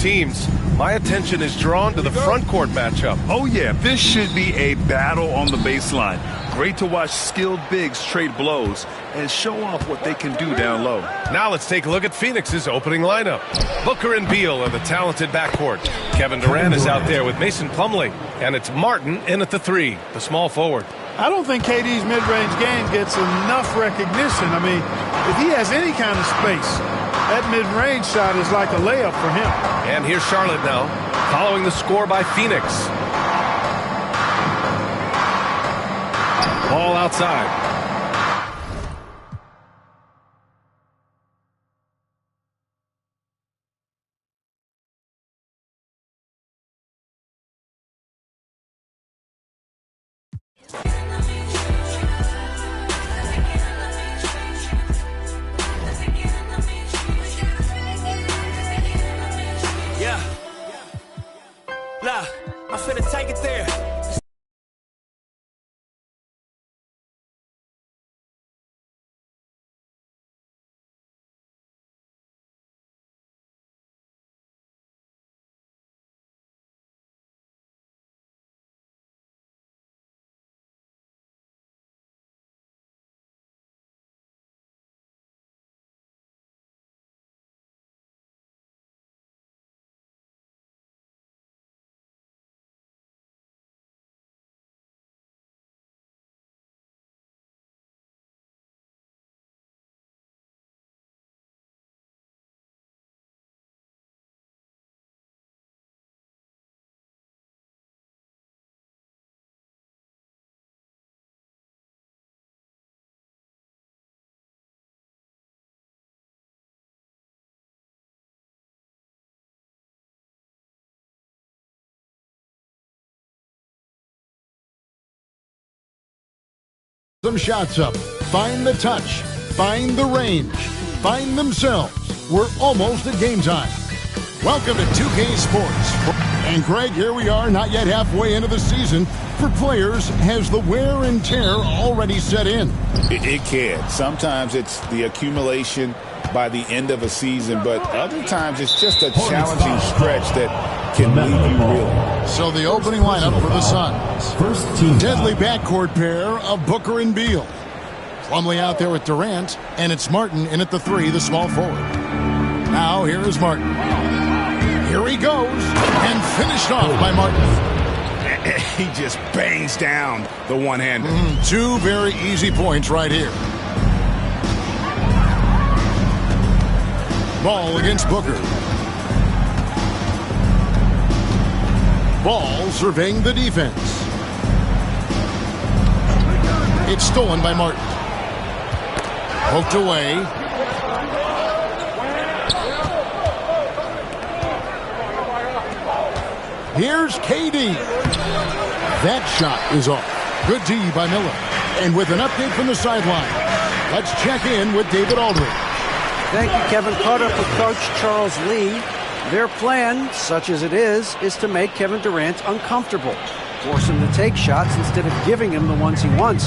teams, my attention is drawn to the front court matchup. Oh, yeah, this should be a battle on the baseline. Great to watch skilled bigs trade blows and show off what they can do down low. Now let's take a look at Phoenix's opening lineup. Booker and Beal are the talented backcourt. Kevin Durant is out there with Mason Plumlee, and it's Martin in at the 3, the small forward. I don't think KD's mid-range game gets enough recognition. I mean, if he has any kind of space, that mid-range shot is like a layup for him. And here's Charlotte now, following the score by Phoenix. Ball outside. I'm finna take it there. Some shots up. Find the touch. Find the range. Find themselves. We're almost at game time. Welcome to 2K Sports. And Greg, here we are, not yet halfway into the season. For players, has the wear and tear already set in? It can. Sometimes it's the accumulation by the end of a season, but other times it's just a challenging stretch that can leave you reeling. So the opening lineup for the Suns. First team. Deadly backcourt pair of Booker and Beal. Plumlee out there with Durant, and it's Martin in at the 3, the small forward. Now here is Martin. Here he goes, and finished off by Martin. He just bangs down the one-hander. 2 very easy points right here. Ball against Booker. Ball surveying the defense. It's stolen by Martin. Poked away. Here's KD. That shot is off. Good D by Miller. And with an update from the sideline, let's check in with David Aldridge. Thank you, Kevin. Caught up with Coach Charles Lee. Their plan, such as it is to make Kevin Durant uncomfortable. Force him to take shots instead of giving him the ones he wants.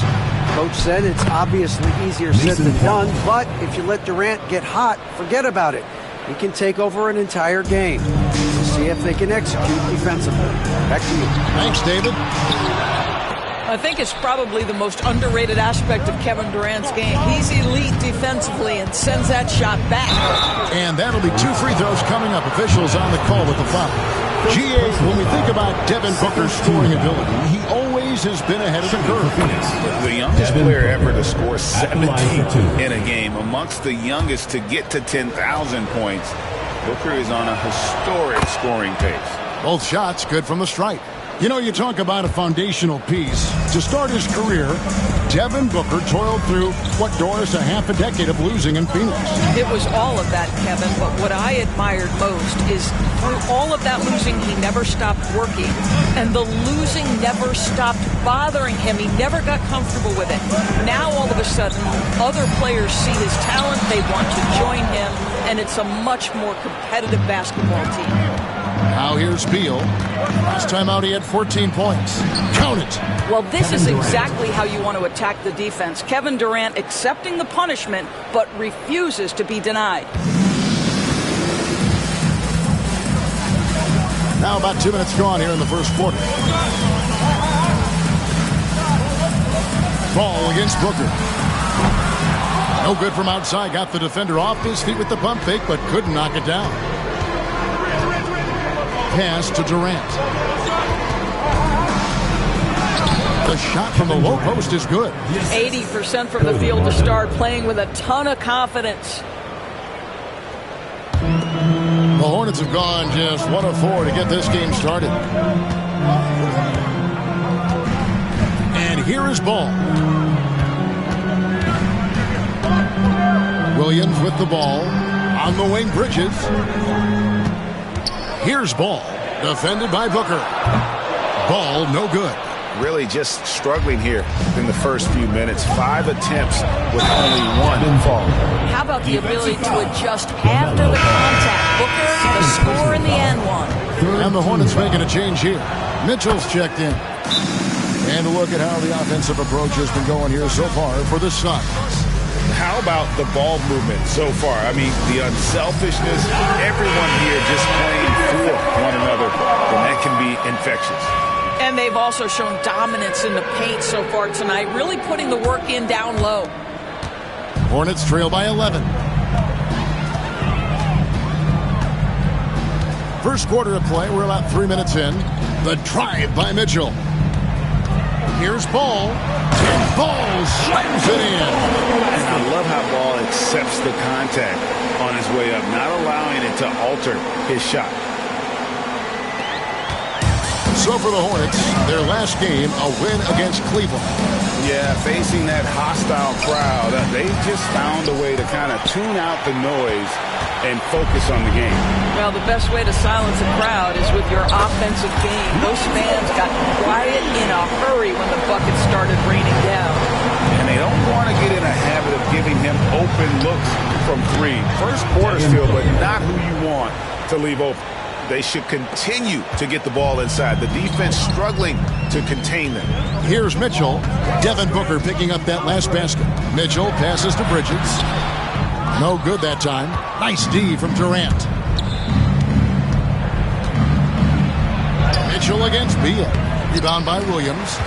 Coach said it's obviously easier said than done, but if you let Durant get hot, forget about it. He can take over an entire game. We'll see if they can execute defensively. Back to you. Thanks, David. I think it's probably the most underrated aspect of Kevin Durant's game. He's elite defensively and sends that shot back. And that'll be 2 free throws coming up. Officials on the call with the foul. GA, when we think about Devin Booker's scoring ability, he always has been ahead of the curve. The youngest player ever to score 17 in a game, amongst the youngest to get to 10,000 points. Booker is on a historic scoring pace. Both shots good from the stripe. You know, you talk about a foundational piece. To start his career, Devin Booker toiled through, Doris, a half a decade of losing in Phoenix. It was all of that, Kevin, but what I admired most is through all of that losing, he never stopped working, and the losing never stopped bothering him. He never got comfortable with it. Now, all of a sudden, other players see his talent, they want to join him, and it's a much more competitive basketball team. Now here's Beal. Last time out he had 14 points. Count it. Well, this is exactly how you want to attack the defense. Kevin Durant accepting the punishment, but refuses to be denied. Now about 2 minutes gone here in the first quarter. Ball against Booker. No good from outside. Got the defender off his feet with the pump fake, but couldn't knock it down. Pass to Durant. The shot from the low post is good. 80% from the field to start, playing with a ton of confidence. The Hornets have gone just 1 of 4 to get this game started. And here is Ball. Williams with the ball. On the wing, Bridges. Here's Ball. Defended by Booker. Ball, no good. Really just struggling here in the first few minutes. 5 attempts with only 1 fall. How about the ability to adjust after the contact? Booker, the score in the end one. And the Hornets making a change here. Mitchell's checked in. And a look at how the offensive approach has been going here so far for the Suns. How about the ball movement so far? I mean, the unselfishness, everyone here just playing for one another, and that can be infectious. And they've also shown dominance in the paint so far tonight, really putting the work in down low. Hornets trail by 11. First quarter of play, we're about 3 minutes in. The drive by Mitchell. Here's Ball. And Ball slams it in. And I love how Ball accepts the contact on his way up, not allowing it to alter his shot. So for the Hornets, their last game, a win against Cleveland. Yeah, facing that hostile crowd, they just found a way to kind of tune out the noise and focus on the game. Well, the best way to silence a crowd is with your offensive game. Those fans got quiet in a hurry when the bucket started raining down. And they don't want to get in a habit of giving him open looks from 3. First quarter still, but not who you want to leave open. They should continue to get the ball inside. The defense struggling to contain them. Here's Mitchell. Devin Booker picking up that last basket. Mitchell passes to Bridges. No good that time. Nice D from Durant. Mitchell against Beal. Rebound by Williams.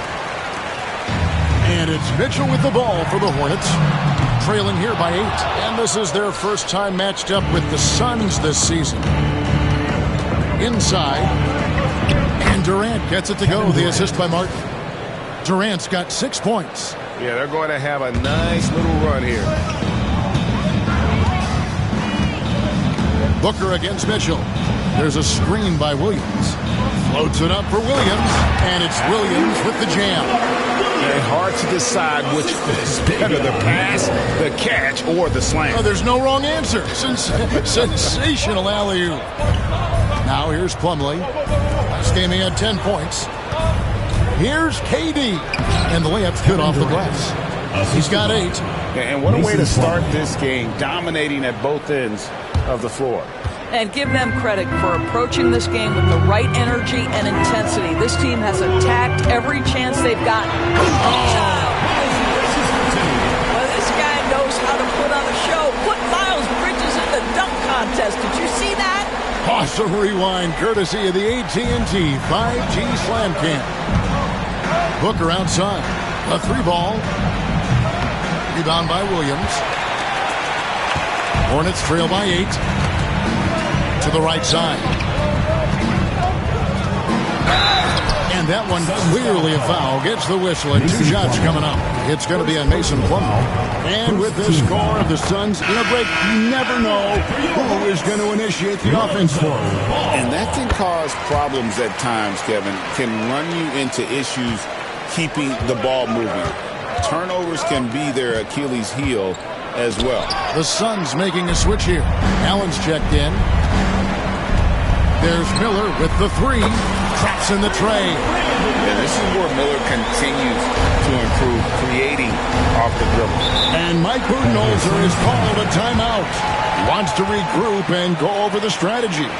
And it's Mitchell with the ball for the Hornets. Trailing here by 8. And this is their first time matched up with the Suns this season. Inside, and Durant gets it to go. The assist by Martin. Durant's got 6 points. Yeah, they're going to have a nice little run here. Booker against Mitchell. There's a screen by Williams. Floats it up for Williams, and it's Williams with the jam. And hard to decide which is better, the pass, the catch, or the slam. Oh, there's no wrong answer. Sensational alley-oop. Now here's Plumlee. Last game he had 10 points. Here's KD. And the layup's good off the glass. He's got 8. And what a way to start this game, dominating at both ends of the floor. And give them credit for approaching this game with the right energy and intensity. This team has attacked every chance they've gotten. Well, this guy knows how to put on a show. Put Miles Bridges in the dunk contest. Did you see that? Awesome rewind courtesy of the AT&T 5G Slam Cam. Booker outside. A 3-ball. Rebound by Williams. Hornets trail by 8. To the right side. And that one clearly a foul. Gets the whistle and 2 shots coming up. It's going to be on Mason Plumlee. And with the score of the Suns in a break, you never know who is going to initiate the offense for them. And that can cause problems at times, Kevin. Can run you into issues keeping the ball moving. Turnovers can be their Achilles heel as well. The Suns making a switch here. Allen's checked in. There's Miller with the 3. Traps in the tray. And this is where Miller continues to improve, creating off the dribble. And Mike Budenholzer has called a timeout. He wants to regroup and go over the strategy.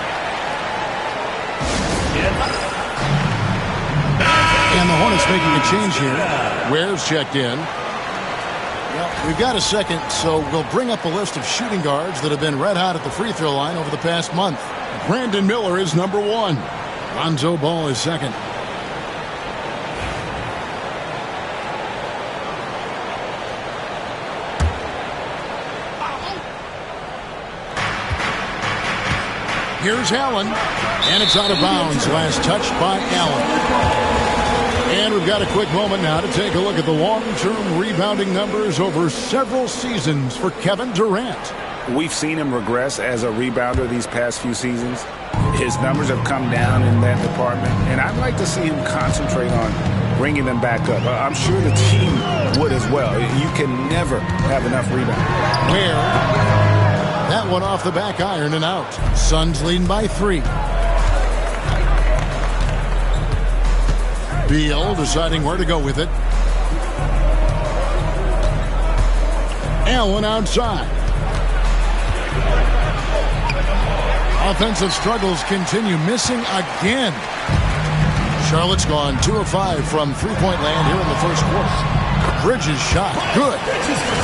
And the Hornets making a change here. Ware's checked in. Well, we've got a second, so we'll bring up a list of shooting guards that have been red hot at the free throw line over the past month. Brandon Miller is number 1. Lonzo Ball is second. Here's Allen, and it's out of bounds. Last touch by Allen. And we've got a quick moment now to take a look at the long-term rebounding numbers over several seasons for Kevin Durant. We've seen him regress as a rebounder these past few seasons. His numbers have come down in that department, and I'd like to see him concentrate on bringing them back up. I'm sure the team would as well. You can never have enough rebounds. Where? That one off the back iron and out. Suns leading by 3. Beal deciding where to go with it. Allen outside. Offensive struggles continue, missing again. Charlotte's gone 2 of 5 from three-point land here in the first quarter. Bridges shot. Good.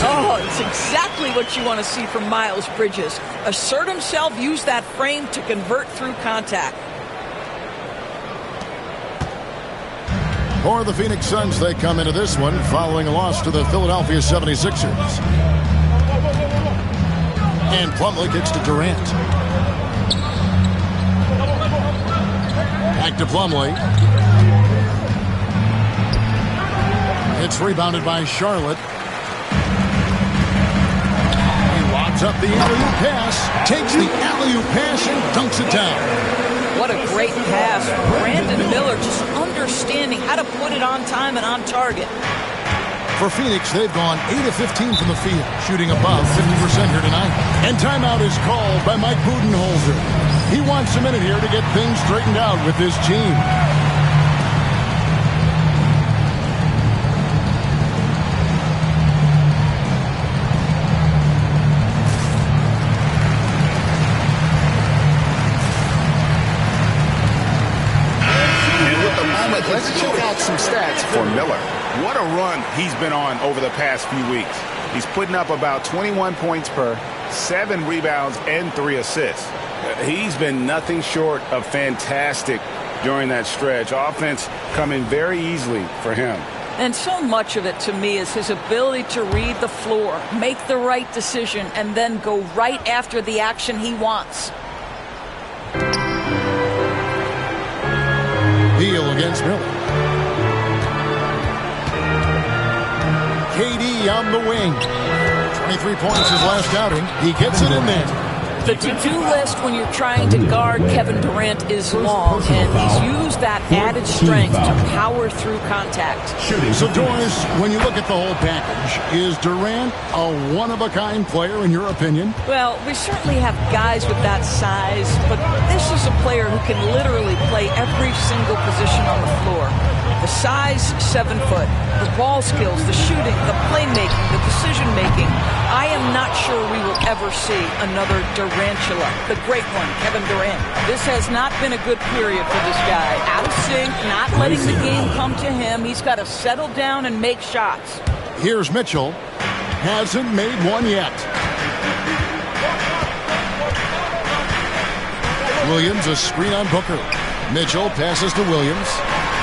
Oh, it's exactly what you want to see from Miles Bridges. Assert himself, use that frame to convert through contact. For the Phoenix Suns, they come into this one following a loss to the Philadelphia 76ers. And Plumlee kicks to Durant. Back to Plumlee. It's rebounded by Charlotte. He lobs up the alley-oop pass, takes the alley-oop pass and dunks it down. What a great pass. Brandon Miller just understanding how to put it on time and on target. For Phoenix, they've gone 8 of 15 from the field, shooting above 50% here tonight. And timeout is called by Mike Budenholzer. He wants a minute here to get things straightened out with his team. Let's check out some stats for Miller. What a run he's been on over the past few weeks. He's putting up about 21 points per, 7 rebounds, and 3 assists. He's been nothing short of fantastic during that stretch. Offense coming very easily for him. And so much of it to me is his ability to read the floor, make the right decision, and then go right after the action he wants. Beal against Miller. KD on the wing. 23 points his last outing. He gets it in there. The to-do list when you're trying to guard Kevin Durant is long, and he's used that added strength to power through contact. So, Doris, when you look at the whole package, is Durant a one-of-a-kind player in your opinion? Well, we certainly have guys with that size, but this is a player who can literally play every single position on the floor. The size, 7 foot. The ball skills, the shooting, the playmaking, the decision-making. I am not sure we will ever see another Durantula, the great one, Kevin Durant. This has not been a good period for this guy. Out of sync, not letting the game come to him. He's got to settle down and make shots. Here's Mitchell. Hasn't made one yet. Williams, a screen on Booker. Mitchell passes to Williams.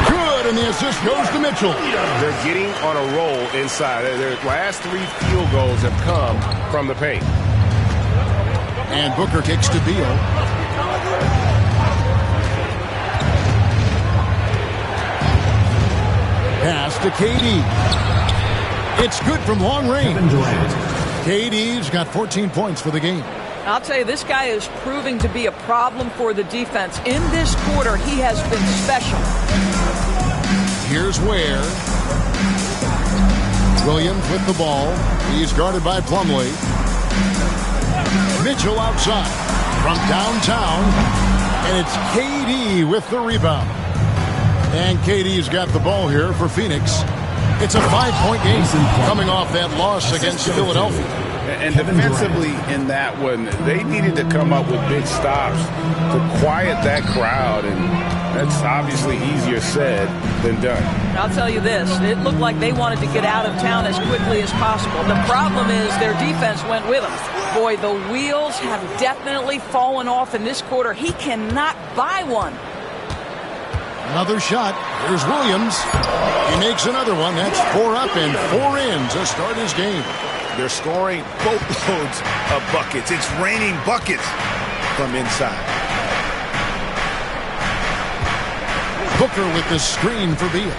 Good, and the assist goes to Mitchell. They're getting on a roll inside. Their last 3 field goals have come from the paint. And Booker kicks to Beal. Pass to KD. It's good from long range. KD's got 14 points for the game. I'll tell you, this guy is proving to be a problem for the defense. In this quarter, he has been special. Here's Ware. Williams with the ball. He's guarded by Plumlee. Mitchell outside from downtown. And it's KD with the rebound. And KD's got the ball here for Phoenix. It's a 5-point game coming off that loss against Philadelphia. And defensively in that one, they needed to come up with big stops to quiet that crowd, and that's obviously easier said than done. I'll tell you this, it looked like they wanted to get out of town as quickly as possible. The problem is their defense went with them. Boy, the wheels have definitely fallen off in this quarter. He cannot buy one. Another shot. Here's Williams. He makes another one. That's 4 up and 4 in to start his game. They're scoring boatloads of buckets. It's raining buckets from inside. Booker with the screen for Beal.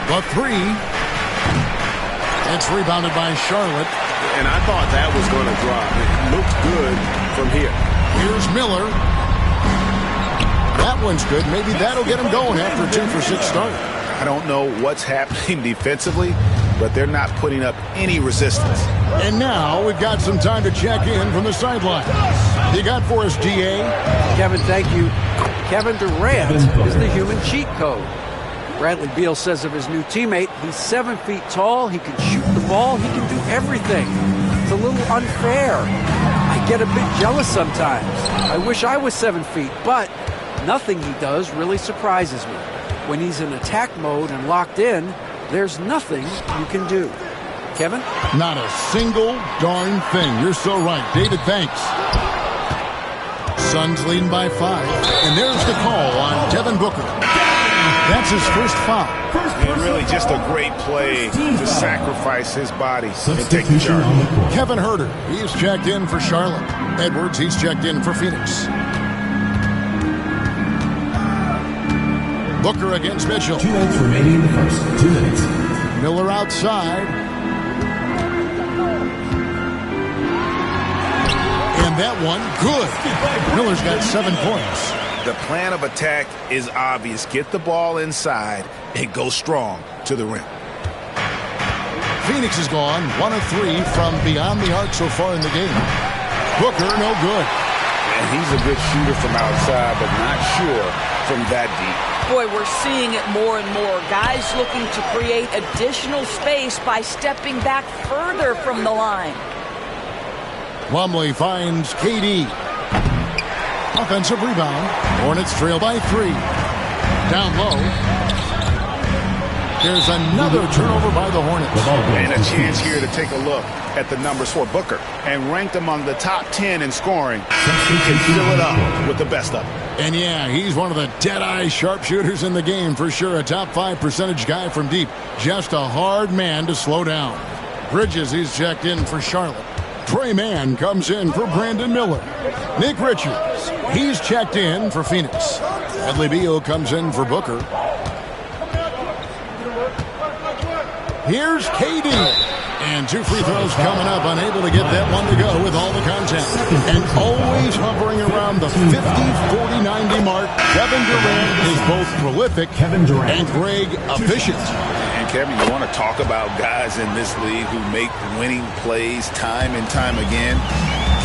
The 3. It's rebounded by Charlotte. And I thought that was going to drop. It looked good from here. Here's Miller. That one's good. Maybe that'll get him going after a 2 for 6 start. I don't know what's happening defensively, but they're not putting up any resistance. And now we've got some time to check in from the sideline. You got for us, DA? Kevin, thank you. Kevin Durant is the human cheat code. Bradley Beal says of his new teammate, he's 7 feet tall, he can shoot the ball, he can do everything. It's a little unfair. I get a bit jealous sometimes. I wish I was 7 feet, but nothing he does really surprises me. When he's in attack mode and locked in, there's nothing you can do. Kevin? Not a single darn thing. You're so right. David, thanks. Suns leading by 5. And there's the call on Devin Booker. That's his first foul. And really just a great play to sacrifice his body and take the charge. Kevin Huerter, he's checked in for Charlotte. Edwards, he's checked in for Phoenix. Booker against Mitchell. 2 minutes remaining in the first. 2 minutes. Miller outside. And that one, good. Miller's got 7 points. The plan of attack is obvious. Get the ball inside and go strong to the rim. Phoenix is gone 1 of 3 from beyond the arc so far in the game. Booker, no good. And he's a good shooter from outside, but not sure from that deep. Boy, we're seeing it more and more. Guys looking to create additional space by stepping back further from the line. Plumlee finds KD. Offensive rebound. Hornets trail by 3. Down low. There's another turnover by the Hornets. And a chance here to take a look at the numbers for Booker. And ranked among the top 10 in scoring. He can fill it up with the best of them. And yeah, he's one of the dead-eye sharpshooters in the game for sure. A top 5 percentage guy from deep. Just a hard man to slow down. Bridges, he's checked in for Charlotte. Trey Mann comes in for Brandon Miller. Nick Richards, he's checked in for Phoenix. Bradley Beal comes in for Booker. Here's KD. And 2 free throws coming up, unable to get that one to go with all the contact. And always hovering around the 50, 40, 90 mark. Kevin Durant is both prolific and Greg efficient. And Kevin, you want to talk about guys in this league who make winning plays time and time again.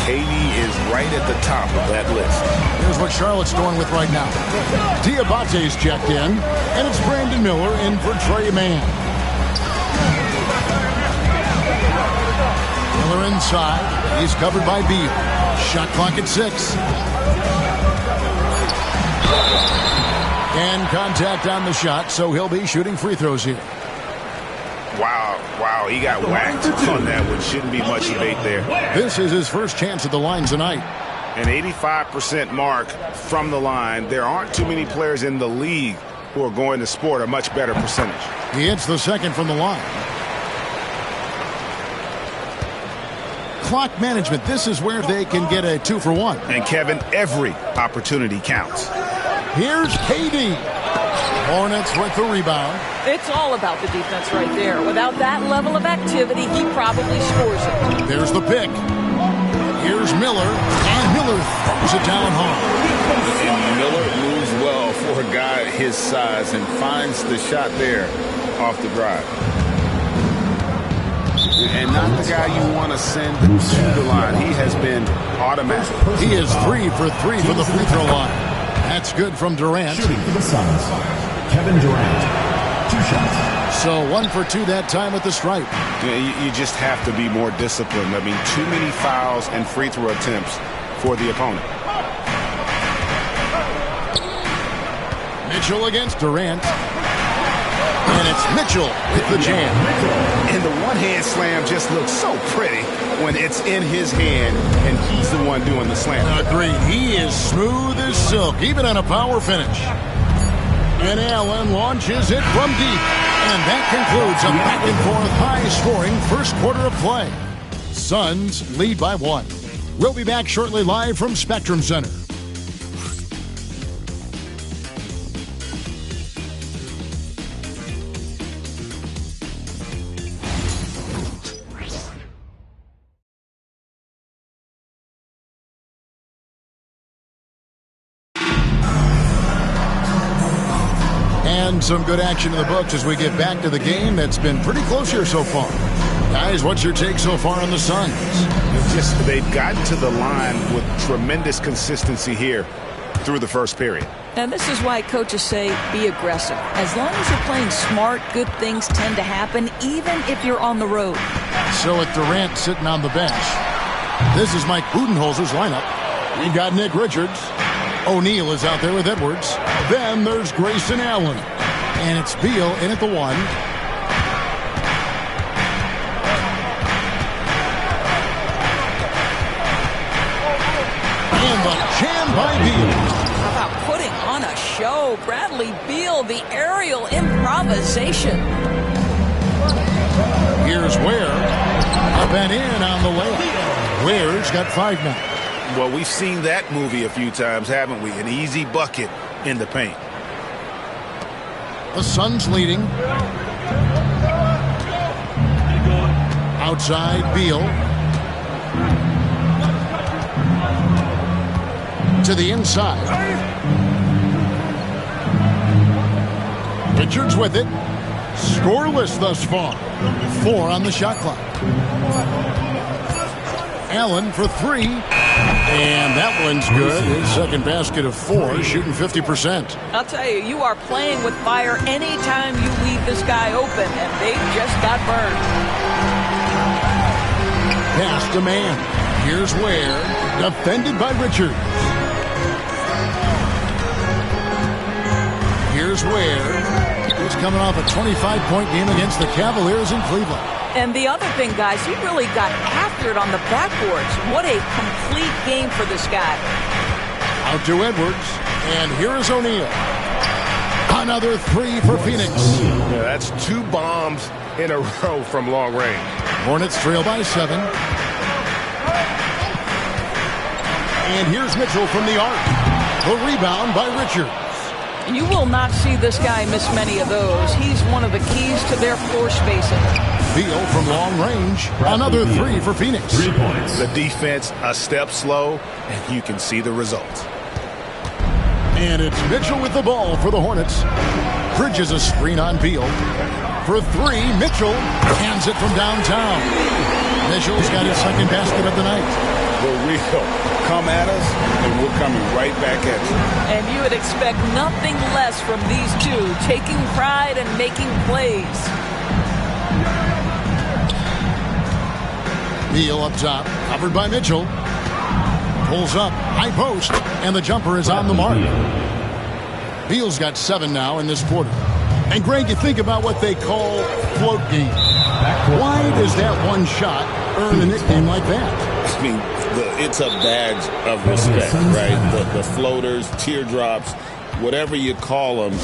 KD is right at the top of that list. Here's what Charlotte's doing with right now. Diabate's checked in, and it's Brandon Miller in for Trey Mann. Miller inside. He's covered by Beal. Shot clock at 6. And contact on the shot, so he'll be shooting free throws here. Wow, he got whacked on that one. Shouldn't be much debate there. This is his first chance at the line tonight. An 85% mark from the line. There aren't too many players in the league who are going to sport a much better percentage. He hits the second from the line. Clock management, this is where they can get a 2 for 1. And Kevin, every opportunity counts. Here's KD. Hornets with the rebound. It's all about the defense right there. Without that level of activity, he probably scores it. There's the pick. Here's Miller, and Miller throws it down hard. And Miller moves well for a guy his size and finds the shot there off the drive. And not the guy you want to send to the line. He has been automatic. He is 3 for 3 from the free throw line. That's good from Durant. Shooting for the Suns, Kevin Durant. 2 shots. So 1 for 2 that time at the stripe. You just have to be more disciplined. I mean, too many fouls and free throw attempts for the opponent. Mitchell against Durant. And it's Mitchell with the jam. And the one-hand slam just looks so pretty when it's in his hand and he's the one doing the slam. Agreed. He is smooth as silk, even on a power finish. And Allen launches it from deep. And that concludes a back-and-forth high-scoring first quarter of play. Suns lead by 1. We'll be back shortly live from Spectrum Center. And some good action in the books as we get back to the game that's been pretty close here so far. Guys, what's your take so far on the Suns? They've gotten to the line with tremendous consistency here through the first period. And this is why coaches say be aggressive. As long as you're playing smart, good things tend to happen, even if you're on the road. So with Durant sitting on the bench, this is Mike Budenholzer's lineup. We've got Nick Richards. O'Neal is out there with Edwards. Then there's Grayson Allen. And it's Beal in at the 1. And the jam by Beal. How about putting on a show? Bradley Beal, the aerial improvisation. Here's Ware. Up and in on the layup. Ware's got 5 now. Well, we've seen that movie a few times, haven't we? An easy bucket in the paint. The Suns leading. Outside, Beal. To the inside. Richards with it. Scoreless thus far. 4 on the shot clock. Allen for 3. And that one's good. His second basket of 4, shooting 50%. I'll tell you, you are playing with fire anytime you leave this guy open, and they just got burned. Pass to man. Here's Ware. Defended by Richards. Here's Ware. He's coming off a 25-point game against the Cavaliers in Cleveland. And the other thing, guys, he really got after it on the backboards. What a complete game for this guy. Out to Edwards. And here is O'Neal. Another 3 for Phoenix. Yeah, that's 2 bombs in a row from long range. Hornets trail by 7. And here's Mitchell from the arc. The rebound by Richards. You will not see this guy miss many of those. He's one of the keys to their floor spacing. Beal from long range. Another 3 for Phoenix. 3 points. The defense a step slow, and you can see the result. And it's Mitchell with the ball for the Hornets. Bridges a screen on Beal. For 3, Mitchell hands it from downtown. Mitchell's got his second basket of the night. The real come at us, and we're coming right back at you. And you would expect nothing less from these two, taking pride and making plays. Beal up top, covered by Mitchell. Pulls up, high post, and the jumper is on the mark. Beal's got 7 now in this quarter. And Greg, you think about what they call float game. Why does that one shot earn a nickname like that? I mean, it's a badge of respect, right? The floaters, teardrops, whatever you call them,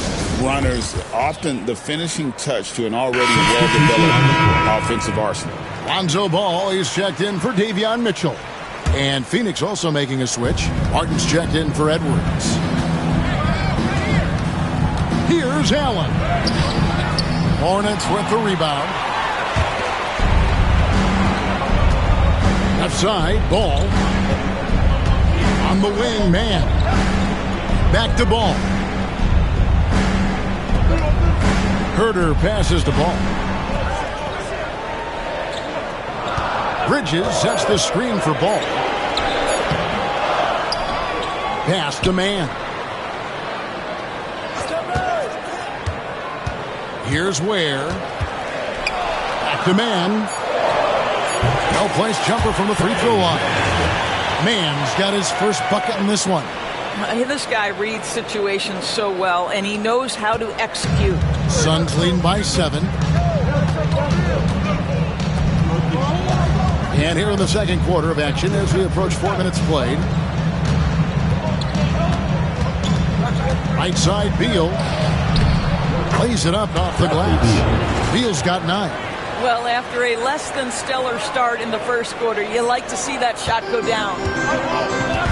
runners, often the finishing touch to an already well-developed offensive arsenal. Lonzo Ball is checked in for Davion Mitchell. And Phoenix also making a switch. Martin's checked in for Edwards. Here's Allen. Hornets with the rebound. Left side, Ball. On the wing, man. Back to Ball. Herter passes the ball. Bridges sets the screen for Ball. Pass to man. Here's Ware. Back to man. No-place jumper from the free-throw line. Man's got his first bucket in this one. This guy reads situations so well, and he knows how to execute. Suns leading by 7. And here in the second quarter of action as we approach 4 minutes played. Right side, Beal. Lays it up off the glass. Beal's got 9. Well, after a less than stellar start in the first quarter, you like to see that shot go down.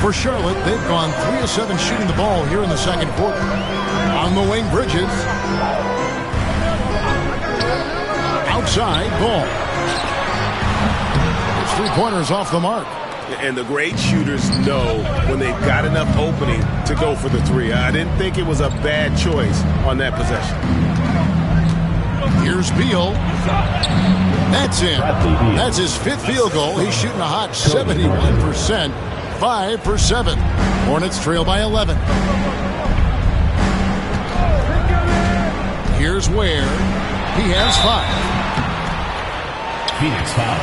For Charlotte, they've gone 3 of 7 shooting the ball here in the second quarter. On the wing, Bridges. Outside, Ball. His 3-pointers off the mark. And the great shooters know when they've got enough opening to go for the 3. I didn't think it was a bad choice on that possession. Here's Beal. That's in. That's his 5th field goal. He's shooting a hot 71%. 5 for 7. Hornets trail by 11. Here's Ware. He has 5.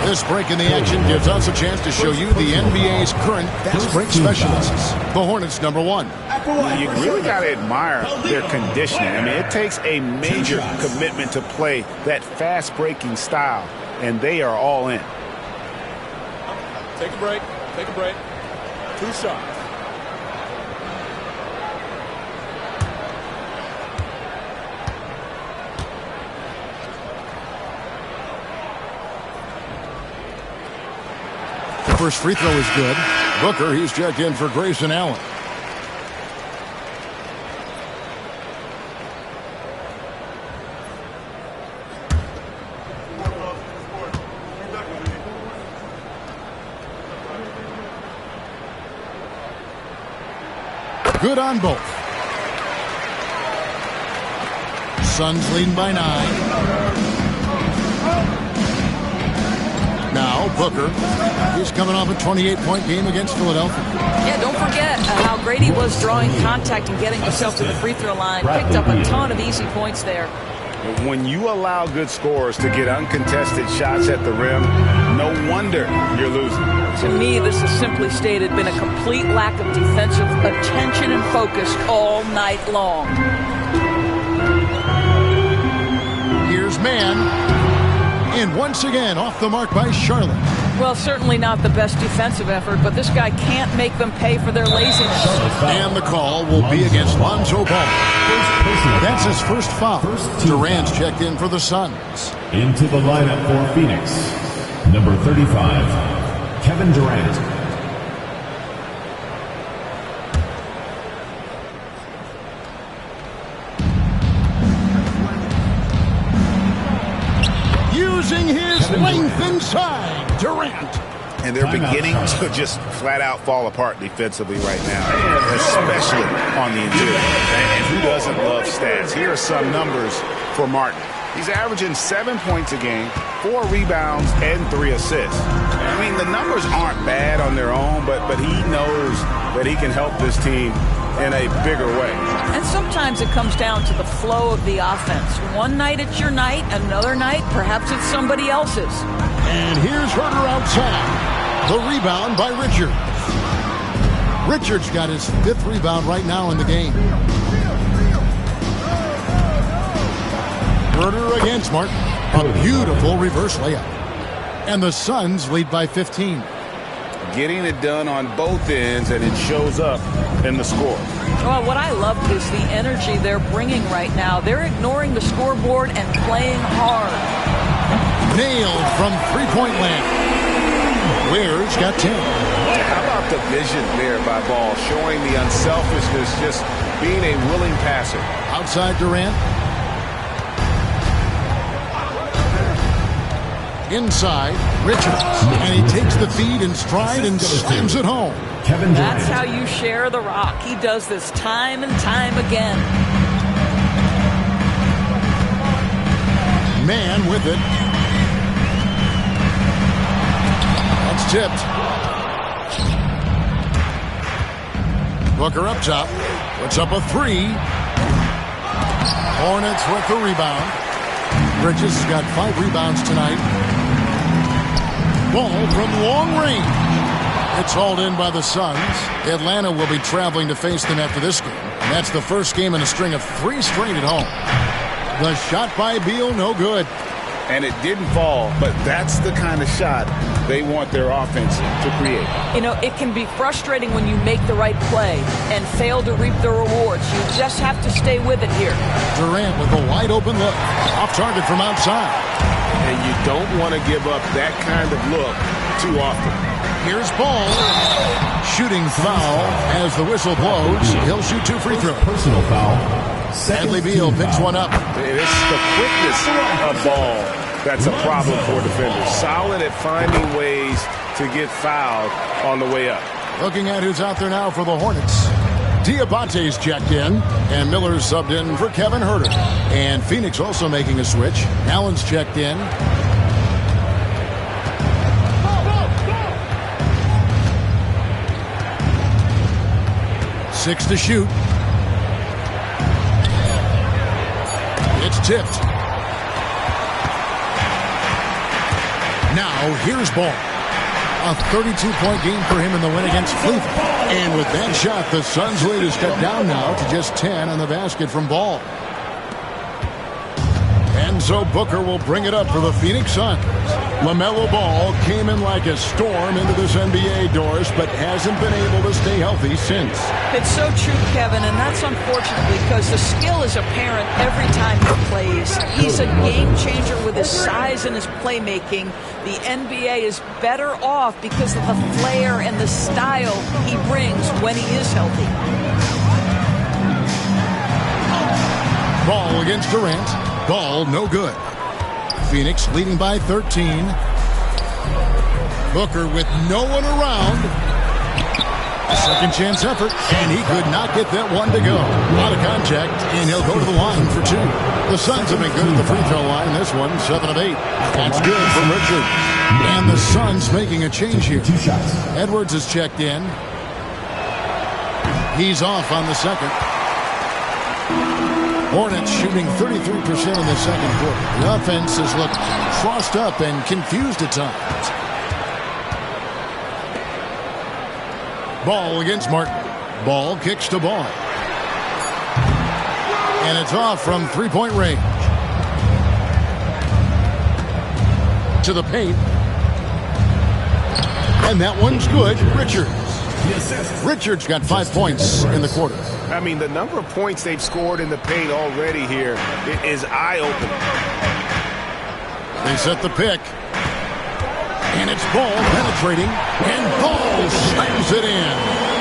This break in the action gives us a chance to show you the NBA's current fast break specialists. The Hornets, number 1. You really got to admire their conditioning. I mean, it takes a major commitment to play that fast breaking style, and they are all in. Take a break. Take a break. 2 shots. The first free throw is good. Booker, he's checked in for Grayson Allen. Good on both. Suns leading by 9. Now Booker. He's coming off a 28-point game against Philadelphia. Yeah, don't forget how great he was drawing contact and getting himself to the free throw line. Picked up a ton of easy points there. When you allow good scorers to get uncontested shots at the rim, no wonder you're losing. To me, this has simply stated been a complete lack of defensive attention and focus all night long. Here's Mann. And once again, off the mark by Charlotte. Well, certainly not the best defensive effort, but this guy can't make them pay for their laziness. And the call will be against Lonzo Ball. That's his first foul. Durant's checked in for the Suns. Into the lineup for Phoenix, number 35, Kevin Durant. Using his length inside, Durant. And they're beginning to just flat out fall apart defensively right now, especially on the interior. And who doesn't love stats? Here are some numbers for Martin. He's averaging 7 points a game, 4 rebounds, and 3 assists. I mean, the numbers aren't bad on their own, but he knows that he can help this team in a bigger way. And sometimes it comes down to the flow of the offense. One night it's your night, another night perhaps it's somebody else's. And here's Herter outside. The rebound by Richards. Richards got his 5th rebound right now in the game. Herter against Martin. A beautiful reverse layup. And the Suns lead by 15. Getting it done on both ends, and it shows up in the score. Well, what I love is the energy they're bringing right now. They're ignoring the scoreboard and playing hard. Nailed from three-point land. Ware's got 10. How about the vision there by Ball, showing the unselfishness, just being a willing passer. Outside Durant. Inside, Richards. And he takes the feed in stride and slams it home. That's how you share the rock. He does this time and time again. Man with it. That's tipped. Booker up top. Puts up a 3. Hornets with the rebound. Bridges has got 5 rebounds tonight. Ball from long range. It's hauled in by the Suns. Atlanta will be traveling to face them after this game. And that's the first game in a string of 3 straight at home. The shot by Beal, no good. and it didn't fall, but that's the kind of shot they want their offense to create. You know, it can be frustrating when you make the right play and fail to reap the rewards. You just have to stay with it here. Durant with a wide open look. Off target from outside. And you don't want to give up that kind of look too often. Here's Ball. Shooting foul as the whistle blows. He'll shoot 2 free throws. Personal foul. Bradley Beal picks one up. It's the quickness of Ball that's a problem for defenders. Solid at finding ways to get fouled on the way up. Looking at who's out there now for the Hornets. Diabate's checked in, and Miller's subbed in for Kevin Huerter. And Phoenix also making a switch. Allen's checked in. Six to shoot. It's tipped. Now, here's Ball. A 32-point game for him in the win against Cleveland. And with that shot, the Suns' lead is cut down now to just 10 on the basket from Ball. And so Booker will bring it up for the Phoenix Suns. LaMelo Ball came in like a storm into this NBA, Doris, but hasn't been able to stay healthy since. It's so true, Kevin, and that's unfortunate because the skill is apparent every time he plays. He's a game changer with his size and his playmaking. The NBA is better off because of the flair and the style he brings when he is healthy. Ball against Durant. Ball no good. Phoenix leading by 13. Booker with no one around. Second chance effort, and he could not get that one to go. Out of contact, and he'll go to the line for 2. The Suns have been good at the free throw line. This one, 7 of 8. That's good from Richard. And the Suns making a change here. 2 shots. Edwards is checked in. He's off on the second. Hornets shooting 33% in the second quarter. The offense has looked crossed up and confused at times. Ball against Martin. Ball kicks to Ball. And it's off from three-point range. To the paint. And that one's good. Richards got 5 points in the quarter. I mean, the number of points they've scored in the paint already here is eye-opening. They set the pick. And it's Ball penetrating. And Ball slams it in.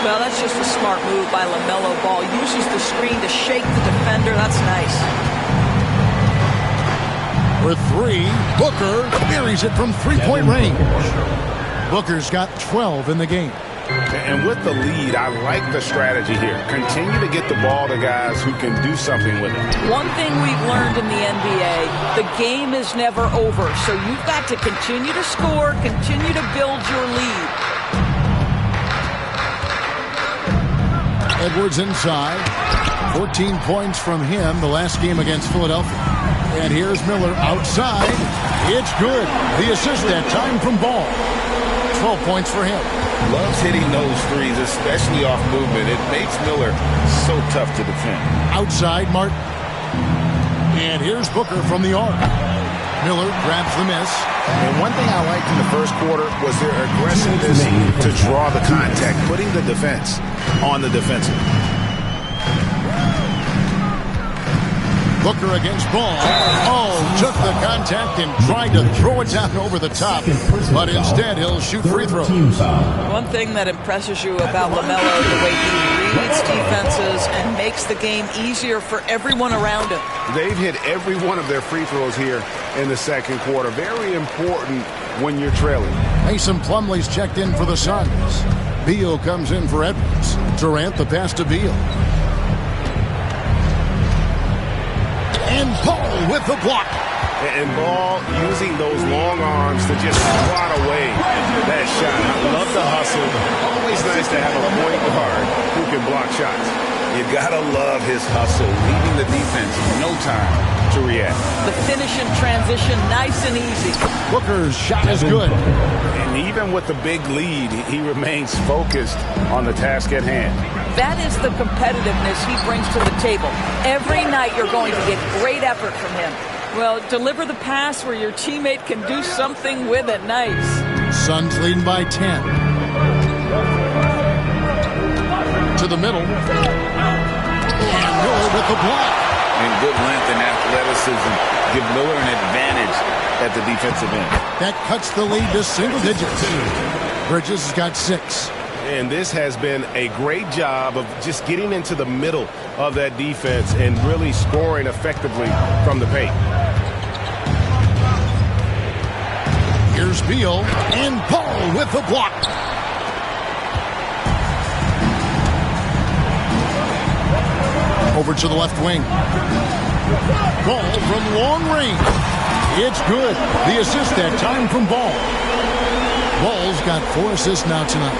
Well, that's just a smart move by LaMelo Ball. Uses the screen to shake the defender. That's nice. For 3, Booker buries it from three-point range. Booker's got 12 in the game. And with the lead, I like the strategy here. Continue to get the ball to guys who can do something with it. One thing we've learned in the NBA, the game is never over. So you've got to continue to score, continue to build your lead. Edwards inside. 14 points from him the last game against Philadelphia. And here's Miller outside. It's good. The assist that time from Ball. 12 points for him. Loves hitting those threes, especially off movement. It makes Miller so tough to defend. Outside, Martin. And here's Booker from the arc. Miller grabs the miss. And one thing I liked in the first quarter was their aggressiveness to draw the contact, putting the defense on the defensive. Booker against Ball. Oh, took the contact and tried to throw it down over the top. But instead, he'll shoot free throws. One thing that impresses you about LaMelo, the way he reads defenses and makes the game easier for everyone around him. They've hit every one of their free throws here in the second quarter. Very important when you're trailing. Mason Plumlee's checked in for the Suns. Beal comes in for Edwards. Durant the pass to Beal. And Ball with the block. And Ball using those long arms to just swat away that shot. I love the hustle. Always nice to have a point guard who can block shots. You gotta love his hustle, leaving the defense no time to react. The finish and transition, nice and easy. Booker's shot is good. And even with the big lead, he remains focused on the task at hand. That is the competitiveness he brings to the table. Every night you're going to get great effort from him. Well, deliver the pass where your teammate can do something with it. Nice. Suns leading by 10. To the middle. And Miller with the block. And good length and athleticism give Miller an advantage at the defensive end. That cuts the lead to single digits. Bridges has got 6. And this has been a great job of just getting into the middle of that defense and really scoring effectively from the paint. Here's Beal and Paul with the block. Over to the left wing. Ball from long range. It's good. The assist that time from Ball. Ball's got 4 assists now tonight.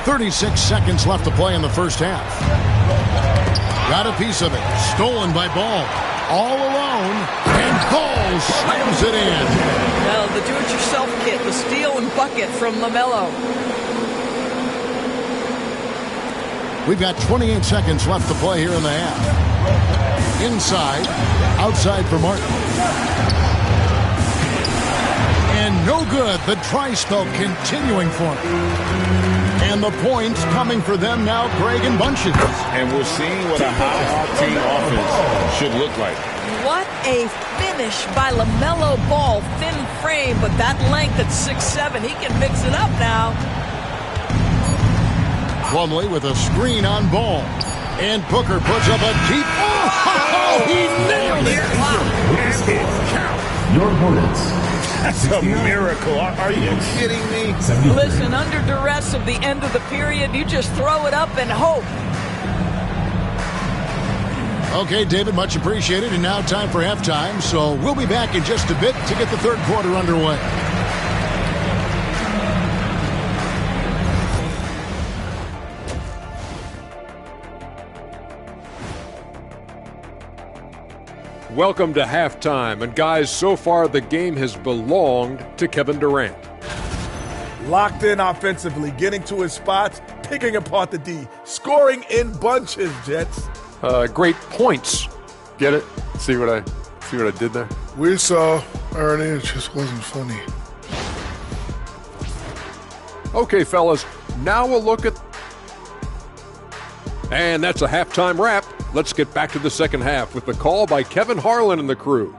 .36 seconds left to play in the first half. Got a piece of it. Stolen by Ball. All alone. And Ball slams it in. Well, the do-it-yourself kit, the steal and bucket from LaMelo. We've got 28 seconds left to play here in the half. Inside. Outside for Martin. And no good. The dry spell continuing for him. And the points coming for them now, Greg and Bunches. And we're seeing what a high-octane offense should look like. What a finish by LaMelo Ball. Thin frame, but that length at 6'7", he can mix it up now. Plumlee with a screen on Ball. And Booker puts up a deep... Oh, he nailed it! Your Hornets. That's a miracle. Are you kidding me? Listen, under duress of the end of the period, you just throw it up and hope. Okay, David, much appreciated. And now time for halftime. So we'll be back in just a bit to get the third quarter underway. Welcome to halftime. And guys, so far the game has belonged to Kevin Durant. Locked in offensively, getting to his spots, picking apart the D, scoring in bunches, Jets. Great points. Get it? See what I did there? We saw, Ernie, it just wasn't funny. Okay, fellas, now we'll look at... And that's a halftime wrap. Let's get back to the second half with the call by Kevin Harlan and the crew.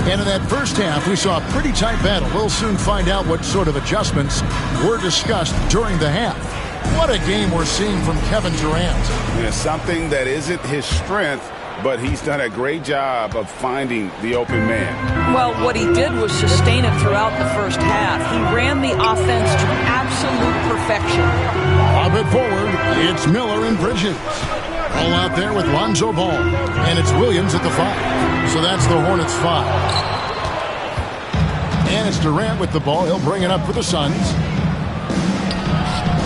And in that first half, we saw a pretty tight battle. We'll soon find out what sort of adjustments were discussed during the half. What a game we're seeing from Kevin Durant. Yeah, something that isn't his strength, but he's done a great job of finding the open man. Well, what he did was sustain it throughout the first half. He ran the offense to absolute perfection. Lob it forward. It's Miller and Bridges. All out there with Lonzo Ball. And it's Williams at the 5. So that's the Hornets 5. And it's Durant with the ball. He'll bring it up for the Suns.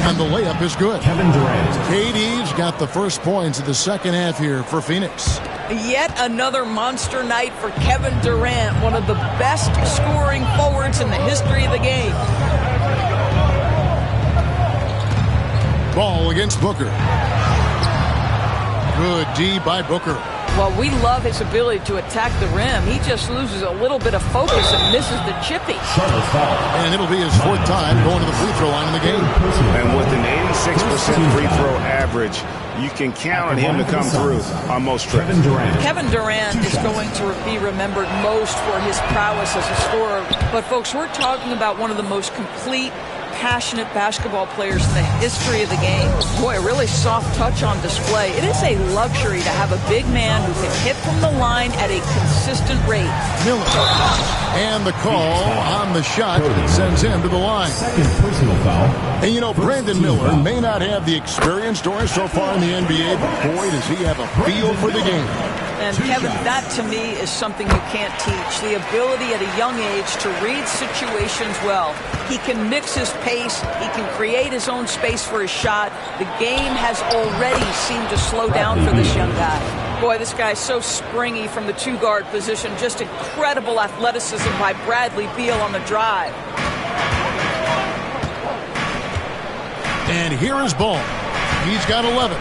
And the layup is good. Kevin Durant. KD's got the first points of the second half here for Phoenix. Yet another monster night for Kevin Durant, one of the best scoring forwards in the history of the game. Ball against Booker. Good D by Booker. Well, we love his ability to attack the rim. He just loses a little bit of focus and misses the chippy. And it'll be his 4th time going to the free throw line in the game. And with an 86% free throw average, you can count on him to come through on most trips. Kevin Durant is going to be remembered most for his prowess as a scorer. But, folks, we're talking about one of the most complete, passionate basketball players in the history of the game. Boy, a really soft touch on display. It is a luxury to have a big man who can hit from the line at a consistent rate. Miller. And the call on the shot that sends him to the line. Second personal foul. And you know, Brandon Miller may not have the experience, Doris, so far in the NBA, but boy, does he have a feel for the game. And Kevin, that to me is something you can't teach. The ability at a young age to read situations well. He can mix his pace. He can create his own space for his shot. The game has already seemed to slow down for this young guy. Boy, this guy's so springy from the two-guard position. Just incredible athleticism by Bradley Beal on the drive. And here is Ball. He's got 11.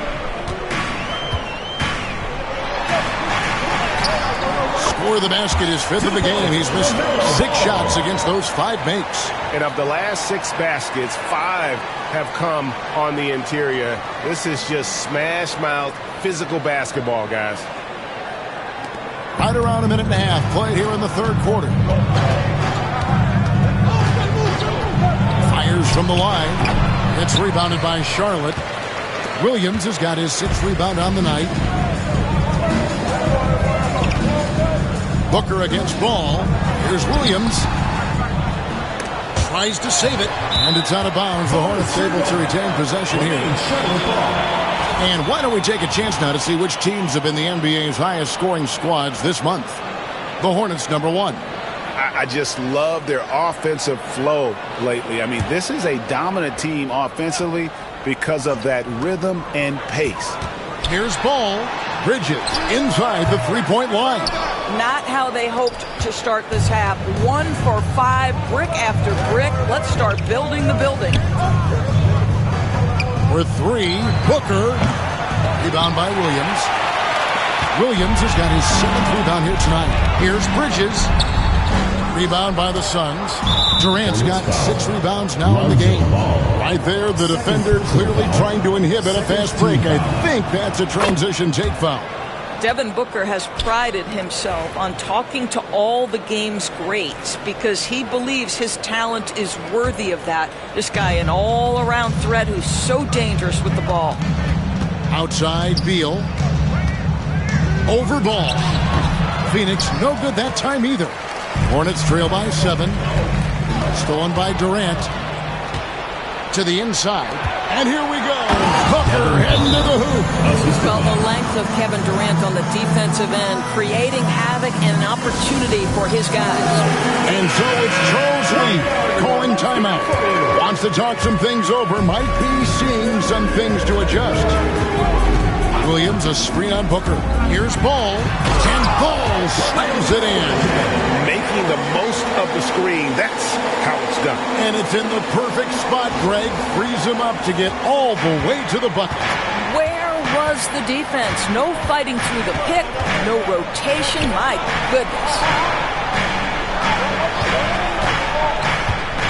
Score the basket is 5th of the game. He's missed 6 shots against those 5 makes. And of the last 6 baskets, 5 have come on the interior. This is just smash mouth, physical basketball, guys. Right around a minute and a half played here in the 3rd quarter. Fires from the line. It's rebounded by Charlotte. Williams has got his 6th rebound on the night. Booker against Ball. Here's Williams. Tries to save it. And it's out of bounds. The Hornets able to retain possession here. And why don't we take a chance now to see which teams have been the NBA's highest scoring squads this month. The Hornets, number 1. I just love their offensive flow lately. I mean, this is a dominant team offensively because of that rhythm and pace. Here's Ball. Bridges inside the three-point line. Not how they hoped to start this half. 1 for 5, brick after brick. Let's start building the building. For 3, Booker. Rebound by Williams. Williams has got his 7th rebound here tonight. Here's Bridges. Rebound by the Suns. Durant's got 6 rebounds now in the game. Right there, the defender clearly trying to inhibit a fast break. I think that's a transition take foul. Devin Booker has prided himself on talking to all the game's greats because he believes his talent is worthy of that. This guy, an all-around threat who's so dangerous with the ball. Outside, Beal. Over Ball. Phoenix, no good that time either. Hornets trail by 7. Stolen by Durant. To the inside. And here we go. Booker heading to the hoop. Well, the length of Kevin Durant on the defensive end, creating havoc and an opportunity for his guys. And so it's Charles Lee calling timeout. Wants to talk some things over. Might be seeing some things to adjust. Williams, a screen on Booker. Here's Ball. And Ball slams it in. Making the most of the screen. That's how it's done. And it's in the perfect spot. Greg frees him up to get all the way to the bucket. Where was the defense? No fighting through the pick. No rotation. My goodness.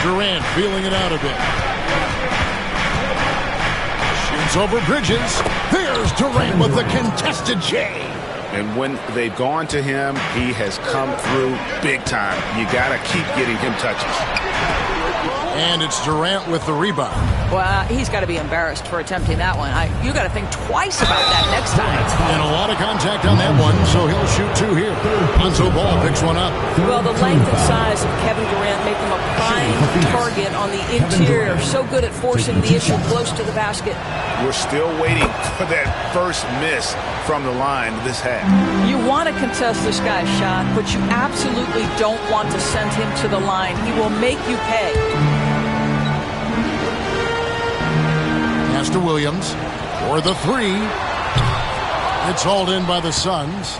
Durant feeling it out a bit. Shoots over Bridges. There's Durant with the contested J. And when they've gone to him, he has come through big time. You got to keep getting him touches. And it's Durant with the rebound. Well, he's got to be embarrassed for attempting that one. You got to think twice about that next time. And a lot of contact on that one, so he'll shoot 2 here. Lonzo Ball picks one up. Well, the length and size of Kevin Durant make him a prime target on the interior. So good at forcing the issue close to the basket. We're still waiting for that first miss from the line this half. You want to contest this guy's shot, but you absolutely don't want to send him to the line. He will make you pay. Pass to Williams for the 3. It's hauled in by the Suns.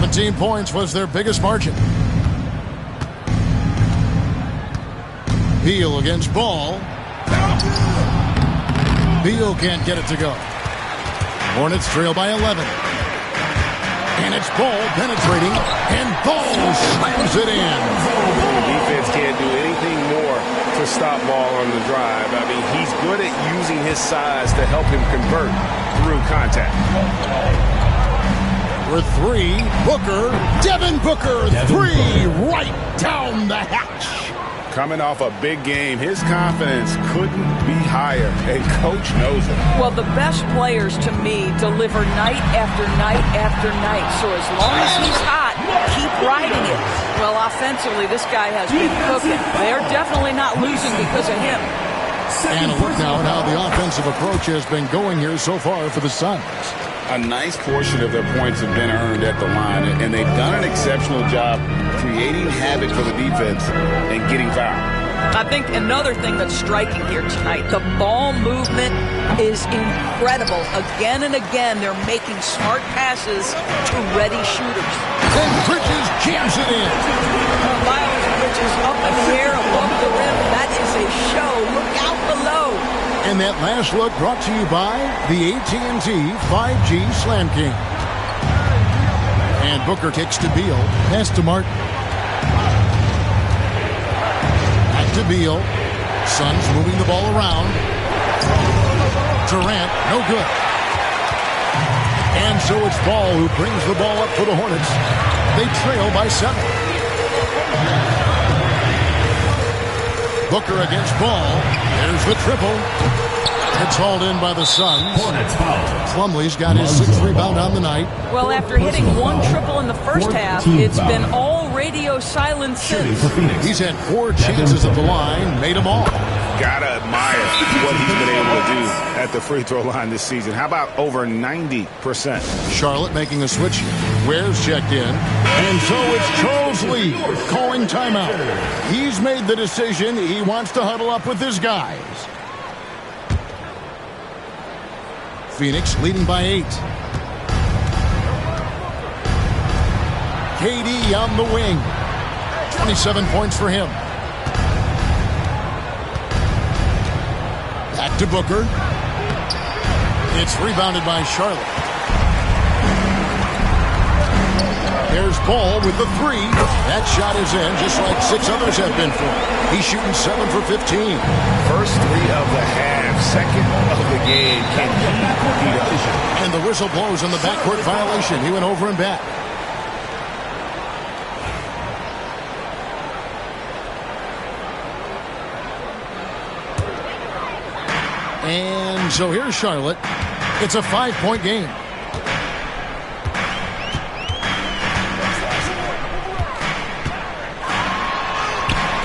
17 points was their biggest margin. Beal against Ball. Beal can't get it to go. Hornets trail by 11. And it's Ball penetrating. And Ball slams it in. The defense can't do anything more to stop Ball on the drive. I mean, he's good at using his size to help him convert through contact. For 3, Booker. Devin Booker, 3 right down the hatch. Coming off a big game, his confidence couldn't be higher, and Coach knows it. Well, the best players, to me, deliver night after night after night. So as long as he's hot, keep riding it. Well, offensively, this guy has been cooking. They're definitely not losing because of him. And a look now at how the offensive approach has been going here so far for the Suns. A nice portion of their points have been earned at the line, and they've done an exceptional job creating havoc for the defense and getting fouled. I think another thing that's striking here tonight, the ball movement is incredible. Again and again, they're making smart passes to ready shooters. And Bridges jams it in. Miles Bridges up in the air above the rim. That is a show. Look out below. And that last look brought to you by the AT&T 5G Slam King. And Booker kicks to Beal. Pass to Martin. Back to Beal. Suns moving the ball around. Durant, no good. And so it's Ball who brings the ball up for the Hornets. They trail by 7. Booker against Ball. There's the triple. It's hauled in by the Suns. Plumlee's got his 6th rebound on the night. Well, after hitting 1 triple in the first half, it's been all radio silence since. He's had 4 chances at the line, made them all. Gotta admire what he's been able to do at the free throw line this season. How about over 90%? Charlotte making a switch. Ware's checked in. And so it's Charles Lee calling timeout. He's made the decision. He wants to huddle up with his guys. Phoenix leading by 8. KD on the wing. 27 points for him. Back to Booker. It's rebounded by Charlotte. There's Ball with the 3. That shot is in, just like 6 others have been for him. He's shooting 7 for 15. First 3 of the half, second of the game. Can he does. And the whistle blows on the backcourt violation. He went over and back. And so here's Charlotte. It's a 5-point game.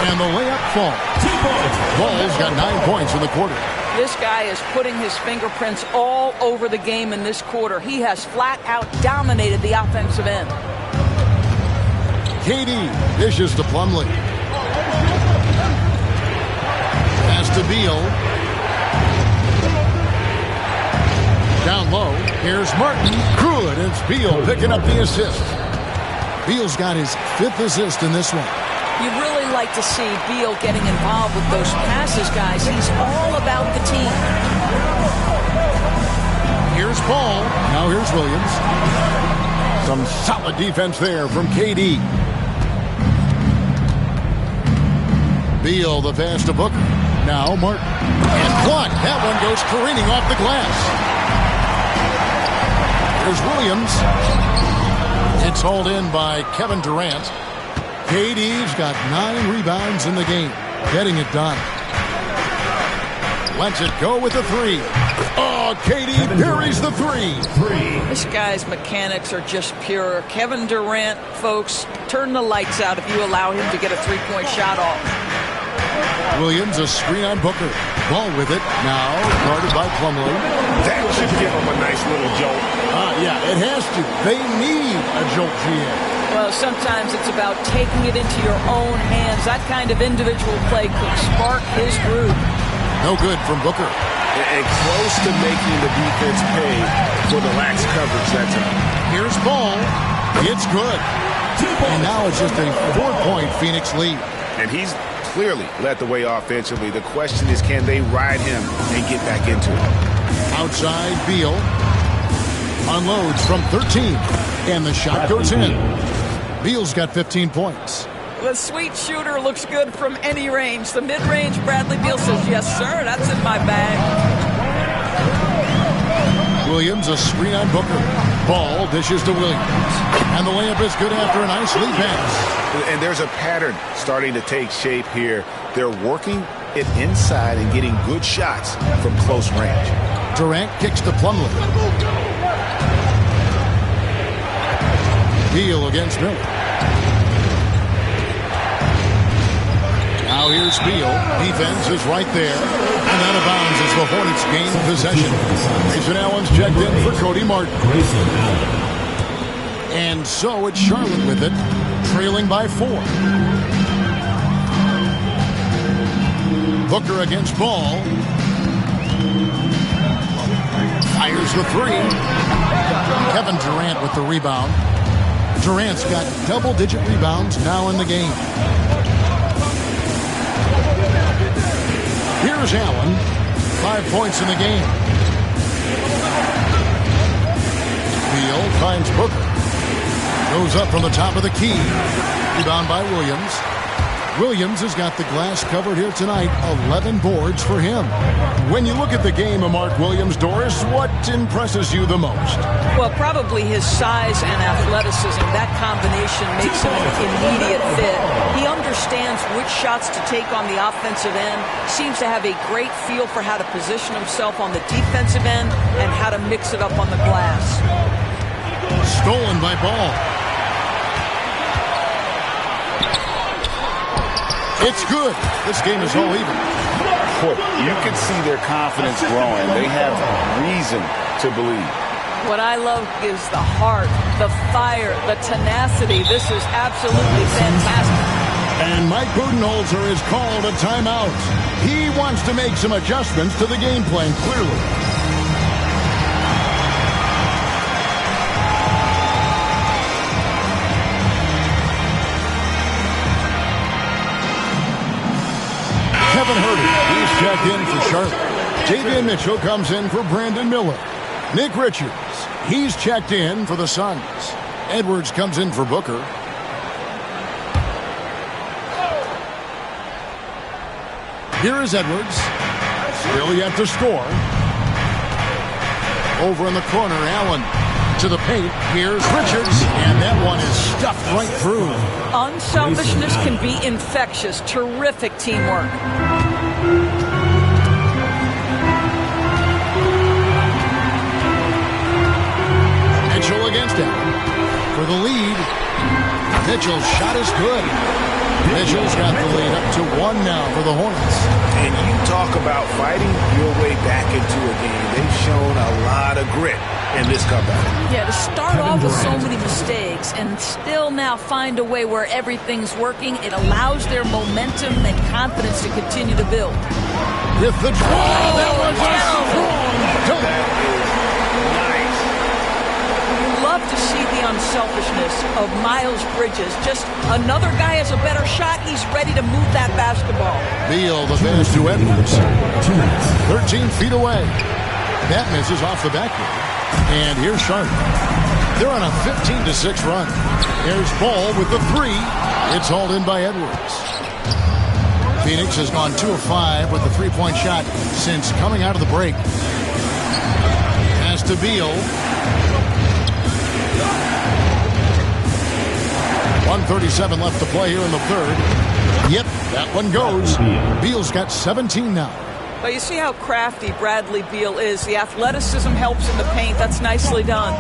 And the layup falls. Ball's got 9 points in the quarter. This guy is putting his fingerprints all over the game in this quarter. He has flat out dominated the offensive end. KD dishes to Plumlee. Pass to Beal. Down low. Here's Martin. Good. It's Beal picking up the assist. Beal's got his 5th assist in this one. You'd really like to see Beal getting involved with those passes, guys. He's all about the team. Here's Ball. Now here's Williams. Some solid defense there from KD. Beal, the pass to Booker. Now Martin. And blocked. That one goes careening off the glass. There's Williams. It's hauled in by Kevin Durant. KD's got 9 rebounds in the game. Getting it done. Lets it go with the 3. Oh, KD buries the 3. This guy's mechanics are just pure. Kevin Durant, folks, turn the lights out if you allow him to get a 3-point shot off. Williams, a screen on Booker. Ball with it. Now guarded by Plumlee. That should give him a nice little jolt. Yeah, it has to. They need a jolt, GM. Well, sometimes it's about taking it into your own hands. That kind of individual play could spark his groove. No good from Booker. And close to making the defense pay for the lax coverage that time. Here's Ball. It's good. And now it's just a 4-point Phoenix lead. And he's clearly led the way offensively. The question is, can they ride him and get back into it? Outside, Beal unloads from 13. And the shot goes in. Beal's got 15 points. The sweet shooter looks good from any range. The mid-range, Bradley Beal says, yes, sir, that's in my bag. Williams, a screen on Booker. Ball dishes to Williams. And the layup is good after a nice lead pass. And there's a pattern starting to take shape here. They're working it inside and getting good shots from close range. Durant kicks to Plumlee. Beal against Miller. Now Now here's Beal. Defense is right there. And out of bounds as the Hornets gain possession. Grayson Allen's checked in for Cody Martin. And so it's Charlotte with it, trailing by 4. Booker against Ball. Fires the 3. Kevin Durant with the rebound. Durant's got double-digit rebounds now in the game. Here's Allen. 5 points in the game. Beal finds Booker. Goes up from the top of the key. Rebound by Williams. Williams has got the glass covered here tonight. 11 boards for him. When you look at the game of Mark Williams, Doris, what impresses you the most? Well, probably his size and athleticism. That combination makes him an immediate fit. He understands which shots to take on the offensive end, seems to have a great feel for how to position himself on the defensive end and how to mix it up on the glass. Stolen by Ball. It's good. This game is all even. You can see their confidence growing. They have reason to believe. What I love is the heart, the fire, the tenacity. This is absolutely fantastic. And Mike Budenholzer has called a timeout. He wants to make some adjustments to the game plan, clearly. Kevin Huerter, he's checked in for Charlotte. Davion Mitchell comes in for Brandon Miller. Nick Richards, he's checked in for the Suns. Edwards comes in for Booker. Here is Edwards. Still yet to score. Over in the corner, Allen to the paint. Here's Richards, and that one is stuffed right through. Unselfishness can be infectious. Terrific teamwork. Mitchell against him for the lead. Mitchell's shot is good. Mitchell's got the lead up to 1 now for the Hornets. And you talk about fighting your way back into a game. They've shown a lot of grit in this comeback. Yeah, to start off with so many mistakes and still now find a way where everything's working, it allows their momentum and confidence to continue to build. With the draw, that was a strong dunk. Love to see the unselfishness of Miles Bridges. Just another guy has a better shot. He's ready to move that basketball. Beal, the pass to Edwards. 13 feet away. That misses off the backboard. And here's Charlotte. They're on a 15-6 run. There's Ball with the 3. It's hauled in by Edwards. Phoenix has gone 2 of 5 with the three-point shot since coming out of the break. Pass to Beal. 1:37 left to play here in the third. Yep, that one goes. Beal's got 17 now. But you see how crafty Bradley Beal is. The athleticism helps in the paint. That's nicely done.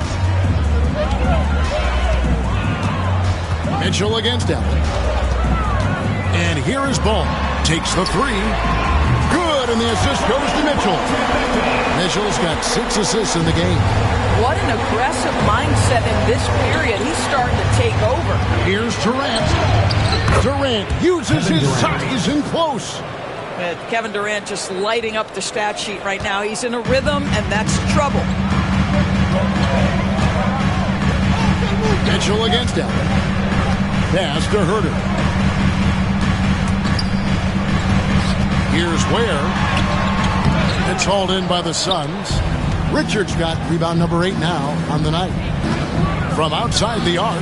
Mitchell against Allen. And here is Ball. Takes the 3. Good, and the assist goes to Mitchell. Mitchell's got 6 assists in the game. What an aggressive mindset in this period. He's starting to take over. Here's Durant. Durant uses his size in close. Kevin Durant just lighting up the stat sheet right now. He's in a rhythm, and that's trouble. Mitchell against Allen. Pass to Huerter. Here's Ware. It's hauled in by the Suns. Richards got rebound number 8 now on the night. From outside the arc.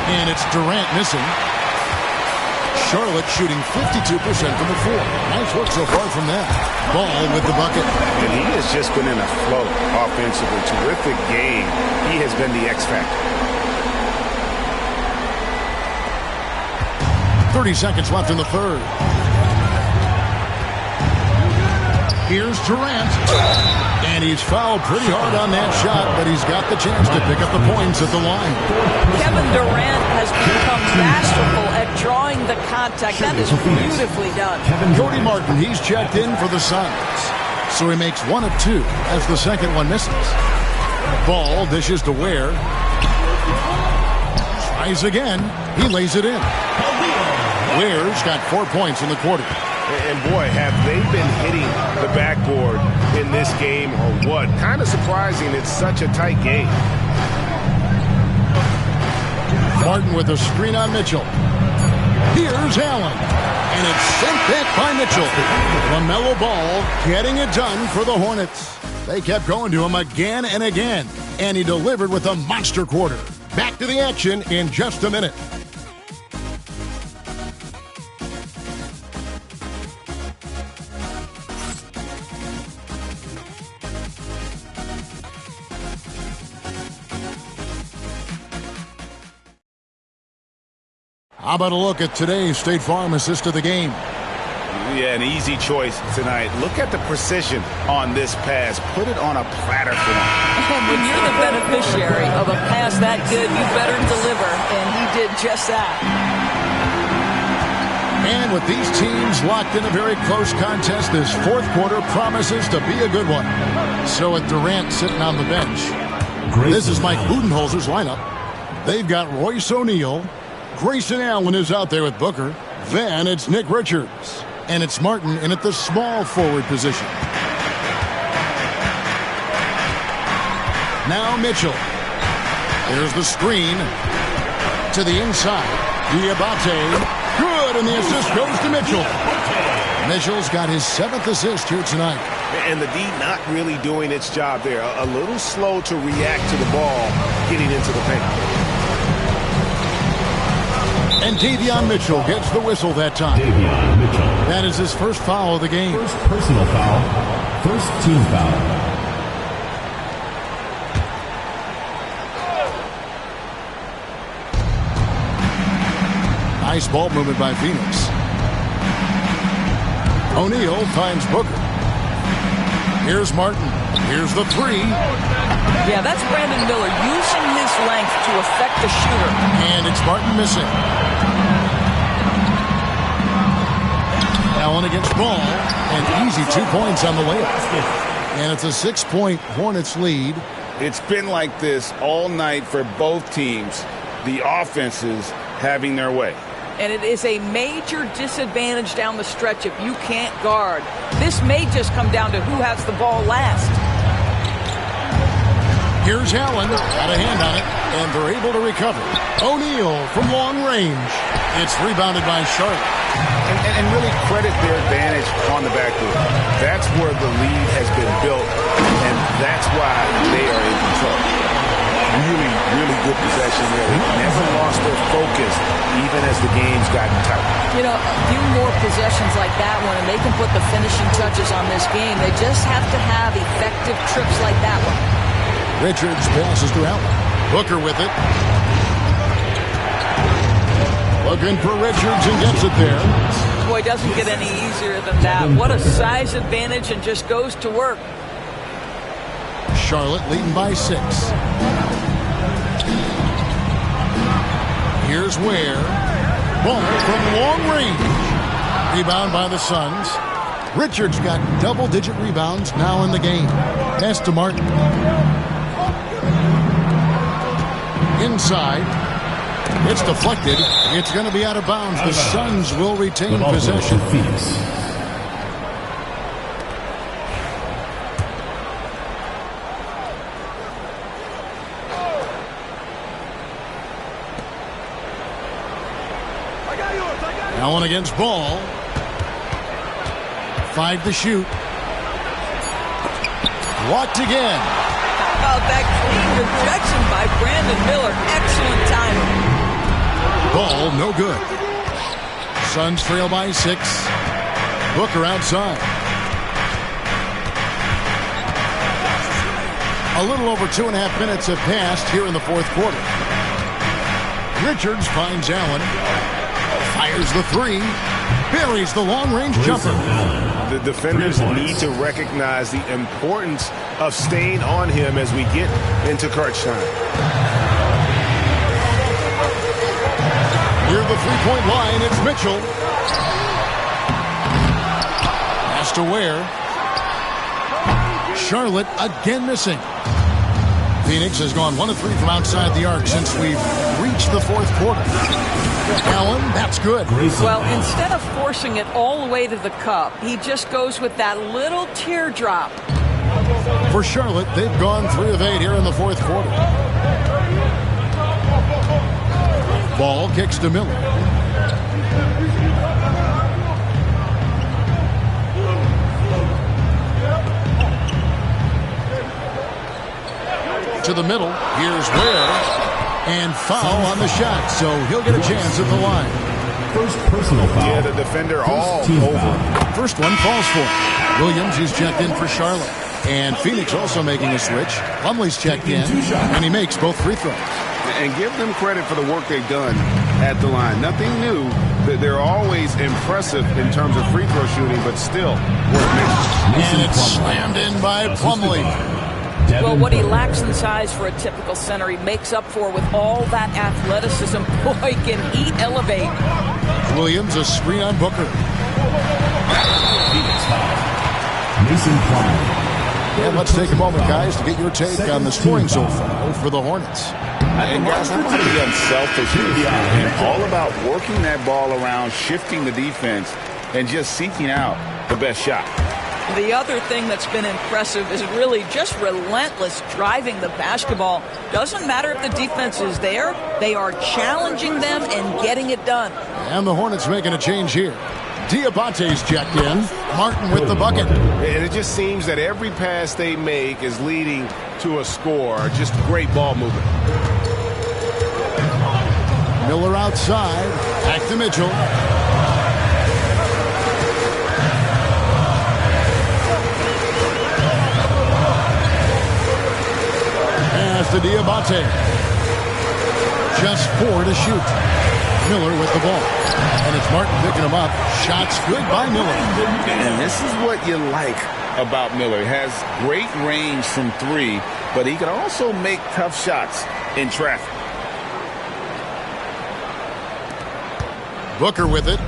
And it's Durant missing. Charlotte shooting 52% from the floor. Nice work so far from that. Ball with the bucket. And he has just been in a flow offensively. Terrific game. He has been the X factor. 30 seconds left in the third. Here's Durant. And he's fouled pretty hard on that shot, but he's got the chance to pick up the points at the line. Kevin Durant has become masterful at drawing the contact. That is beautifully done. Cody Martin, he's checked in for the Suns. So he makes 1 of 2 as the second one misses. Ball dishes to Ware. Tries again. He lays it in. Ware's got 4 points in the quarter. And boy, have they been hitting the backboard in this game or what? Kind of surprising it's such a tight game. Martin with a screen on Mitchell. Here's Allen. And it's sent back by Mitchell. LaMelo Ball getting it done for the Hornets. They kept going to him again and again. And he delivered with a monster quarter. Back to the action in just a minute. How about a look at today's State Farm assist of the game? Yeah, an easy choice tonight. Look at the precision on this pass. Put it on a platter for him. And when you're the beneficiary of a pass that good, you better deliver, and he did just that. And with these teams locked in a very close contest, this fourth quarter promises to be a good one. So with Durant sitting on the bench, this is Mike Budenholzer's lineup. They've got Royce O'Neal. Grayson Allen is out there with Booker. Then it's Nick Richards. And it's Martin in at the small forward position. Now Mitchell. There's the screen. To the inside. Diabate. Good, and the assist goes to Mitchell. Mitchell's got his 7th assist here tonight. And the D not really doing its job there. A little slow to react to the ball getting into the paint. And Davion Mitchell gets the whistle that time. Davion Mitchell. That is his first foul of the game. First personal foul. First team foul. Nice ball movement by Phoenix. O'Neal finds Booker. Here's Martin. Here's the 3. Yeah, that's Brandon Miller using his length to affect the shooter. And it's Martin missing. Allen against Ball. And easy 2 points on the layup. And it's a 6-point Hornets lead. It's been like this all night for both teams. The offenses having their way. And it is a major disadvantage down the stretch if you can't guard. This may just come down to who has the ball last. Here's Allen. Got a hand on it. And they're able to recover. O'Neal from long range. It's rebounded by Charlotte. And really credit their advantage on the backboard. That's where the lead has been built, and that's why they are in control. Really, really good possession there. They never lost their focus, even as the game's gotten tight. You know, a few more possessions like that one, and they can put the finishing touches on this game. They just have to have effective trips like that one. Richards passes to Allen. Booker with it. Looking for Richards and gets it there. Boy, it doesn't get any easier than that. What a size advantage, and just goes to work. Charlotte leading by 6. Here's Ware. Ball from long range. Rebound by the Suns. Richards got double-digit rebounds now in the game. Pass to Martin. Inside. It's deflected. It's going to be out of bounds. The Suns will retain possession. Allen against Ball. 5 to shoot. Blocked again. How about that clean rejection by Brandon Miller? Excellent timing. Ball no good. Suns trail by 6. Booker outside. A little over 2.5 minutes have passed here in the fourth quarter. Richards finds Allen. Fires the 3. Buries the long-range jumper. The defenders need to recognize the importance of staying on him as we get into crunch time. Near the three-point line, it's Mitchell. Pass to Ware. Charlotte again missing. Phoenix has gone 1 of 3 from outside the arc since we've reached the fourth quarter. Allen, that's good. Well, instead of forcing it all the way to the cup, he just goes with that little teardrop. For Charlotte, they've gone 3 of 8 here in the fourth quarter. Ball kicks to Miller. To the middle. Here's Ware. And foul on the shot, so he'll get a chance at the line. First personal foul. Yeah, the defender all over. Foul. First one falls for him. Williams is checked in for Charlotte. And Phoenix also making a switch. Plumlee's checked in, and he makes both free throws. And give them credit for the work they've done at the line. Nothing new. They're always impressive in terms of free throw shooting, but still worth mentioning. And it's slammed in by Plumlee. Well, what he lacks in size for a typical center, he makes up for with all that athleticism. Boy, can he elevate. Williams, a screen on Booker. Mason Plumlee. And let's take a moment, guys, to get your take on the scoring so far for the Hornets. And guys, I want to be unselfish here and all about working that ball around, shifting the defense, and just seeking out the best shot. The other thing that's been impressive is really just relentless driving the basketball. Doesn't matter if the defense is there. They are challenging them and getting it done. And the Hornets making a change here. Diabate's checked in. Martin with the bucket. And it just seems that every pass they make is leading to a score. Just great ball movement. Miller outside. Back to Mitchell. To Diabate. Just 4 to shoot. Miller with the ball. And it's Martin picking him up. Shots good by Miller. And this is what you like about Miller. He has great range from 3, but he can also make tough shots in traffic. Booker with it.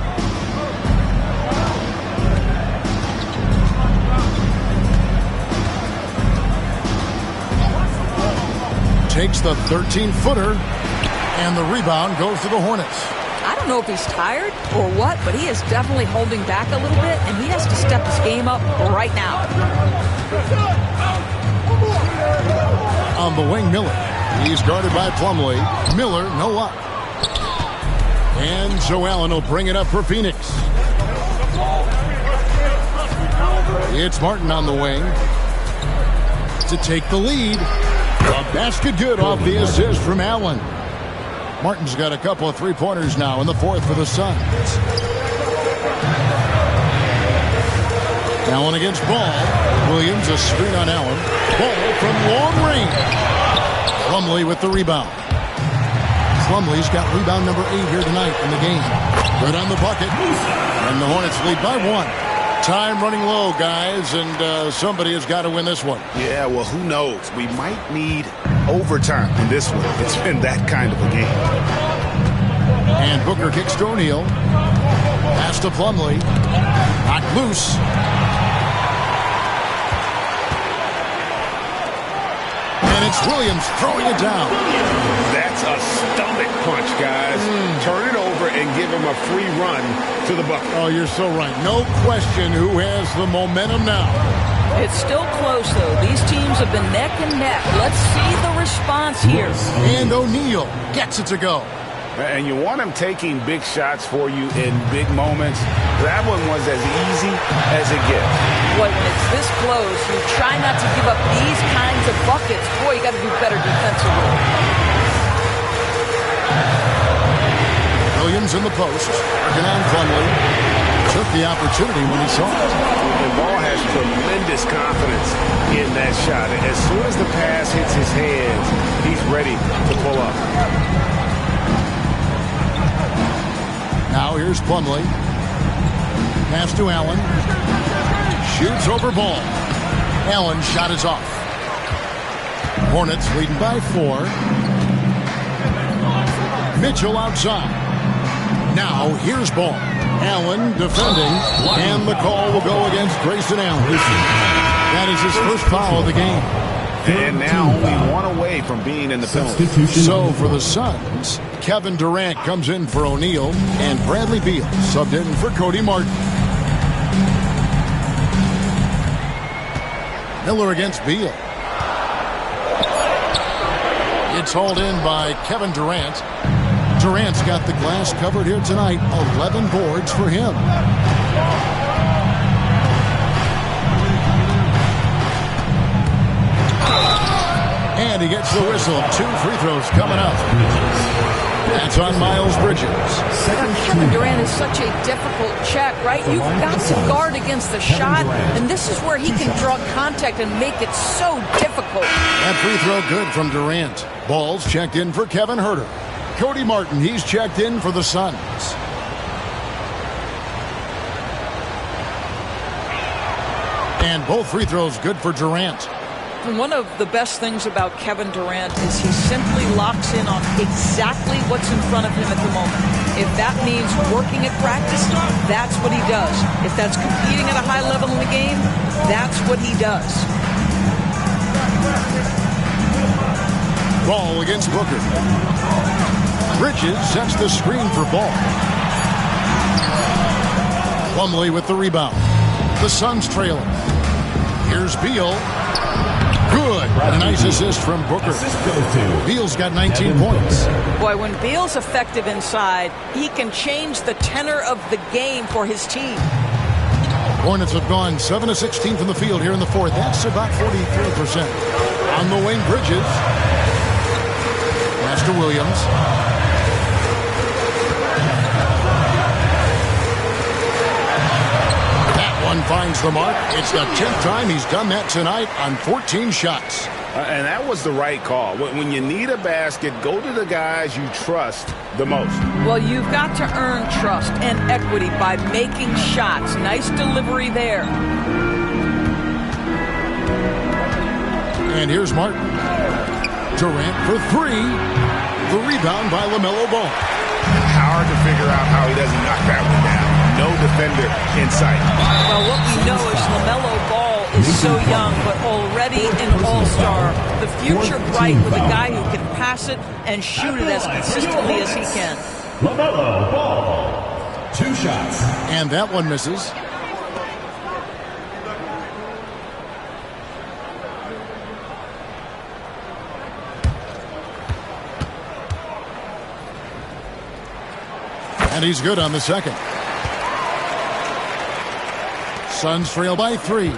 Takes the 13-footer, and the rebound goes to the Hornets. I don't know if he's tired or what, but he is definitely holding back a little bit, and he has to step his game up right now. On the wing, Miller. He's guarded by Plumlee. Miller, no luck. And Joe Allen will bring it up for Phoenix. It's Martin on the wing to take the lead. A basket good off the assist from Allen. Martin's got a couple of three-pointers now in the fourth for the Suns. Allen against Ball. Williams, a screen on Allen. Ball from long range. Plumlee with the rebound. Plumlee's got rebound number 8 here tonight in the game. Good on the bucket. And the Hornets lead by 1. Time running low, guys, and somebody has got to win this one. Yeah, well, who knows? We might need overtime in this one. It's been that kind of a game. And Booker kicks to O'Neal. Pass to Plumlee. Knocked loose. And it's Williams throwing it down. That's a stomach punch, guys. Turn it over and give him a free run to the bucket. Oh, you're so right. No question who has the momentum now. It's still close, though. These teams have been neck and neck. Let's see the response here. And O'Neal gets it to go. And you want him taking big shots for you in big moments. That one was as easy as it gets. Boy, when it's this close, you try not to give up these kinds of buckets. Boy, you got to do better defensively. Williams in the post. Working on Plumlee. Took the opportunity when he saw it. And Ball has tremendous confidence in that shot. As soon as the pass hits his hands, he's ready to pull up. Now here's Plumlee. Pass to Allen. Shoots over Ball. Allen shot is off. Hornets leading by 4. Mitchell outside. Now here's ball. Allen defending, and the call will go against Grayson Allen. That is his first foul of the game. And now only one away from being in the penalty. So for the Suns, Kevin Durant comes in for O'Neal, and Bradley Beal subbed in for Cody Martin. Miller against Beal. It's hauled in by Kevin Durant. Durant's got the glass covered here tonight. 11 boards for him. And he gets the whistle. 2 free throws coming up. That's on Miles Bridges. Kevin Durant is such a difficult check, right? You've got to guard against the shot, and this is where he can draw contact and make it so difficult. That free throw good from Durant. Ball's checked in for Kevin Huerter. Cody Martin, he's checked in for the Suns. And both free throws good for Durant. And one of the best things about Kevin Durant is he simply locks in on exactly what's in front of him at the moment. If that means working at practice, that's what he does. If that's competing at a high level in the game, that's what he does. Ball against Booker. Bridges sets the screen for Ball. Plumlee with the rebound. The Suns trailing. Here's Beal. Good. A nice assist from Booker. Beal's got 19 points. Boy, when Beal's effective inside, he can change the tenor of the game for his team. Hornets have gone 7 of 16 from the field here in the fourth. That's about 43%. On the wing, Bridges. Master Williams. That one finds the mark. It's the 10th time he's done that tonight on 14 shots. And that was the right call. When you need a basket, go to the guys you trust the most. Well, you've got to earn trust and equity by making shots. Nice delivery there. And here's Martin. Durant for 3. The rebound by LaMelo Ball. Hard to figure out how he doesn't knock that one down. No defender in sight. Well, what we know is LaMelo Ball is so young, but already an all-star. The future bright with a guy who can pass it and shoot it as consistently as he can. LaMelo Ball. 2 shots. And that one misses. And he's good on the second. Suns trail by 3.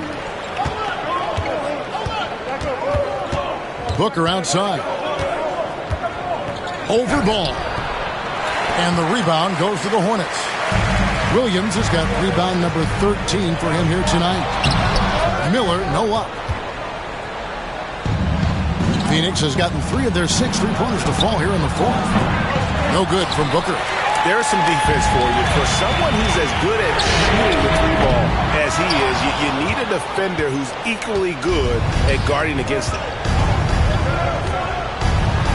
Booker outside. Over Ball. And the rebound goes to the Hornets. Williams has got rebound number 13 for him here tonight. Miller, no up. Phoenix has gotten 3 of their 6 3-pointers to fall here in the fourth. No good from Booker. There's some defense for you. For someone who's as good at shooting the 3-ball as he is, you need a defender who's equally good at guarding against it.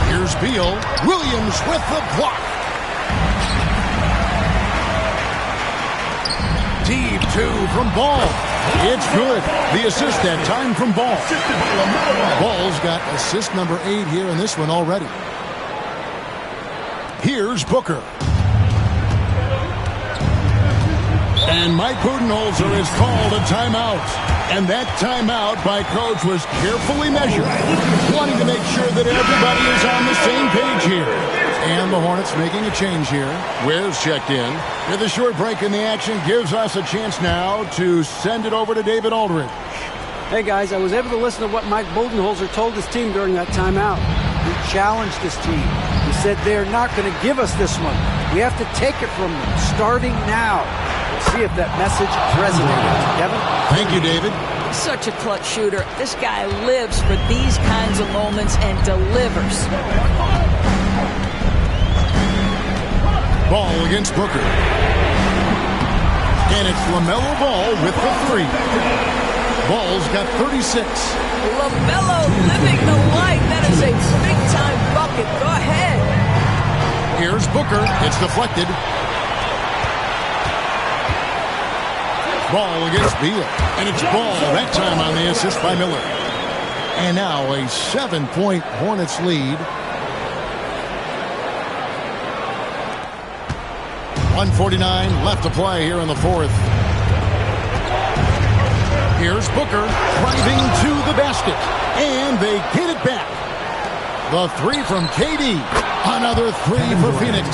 Here's Beal. Williams with the block. Deep 2 from Ball. It's good. The assist that time from Ball. Ball's got assist number 8 here in this one already. Here's Booker. And Mike Budenholzer has called a timeout. And that timeout by Coach was carefully measured, wanting to make sure that everybody is on the same page here. And the Hornets making a change here. Ware's checked in. With a short break in the action, gives us a chance now to send it over to David Aldridge. Hey, guys, I was able to listen to what Mike Budenholzer told his team during that timeout. He challenged his team. He said they're not going to give us this one. We have to take it from them, starting now. We'll see if that message resonated. Kevin? Thank you, David. Such a clutch shooter. This guy lives for these kinds of moments and delivers. Ball against Booker. And it's LaMelo Ball with the 3. Ball's got 36. LaMelo living the life. That is a big-time bucket. Go ahead. Here's Booker. It's deflected. Ball against Beal. And it's Ball that time on the assist by Miller. And now a 7-point Hornets lead. 1:49 left to play here in the fourth. Here's Booker driving to the basket. And they get it back. The three from KD. Another three for Phoenix.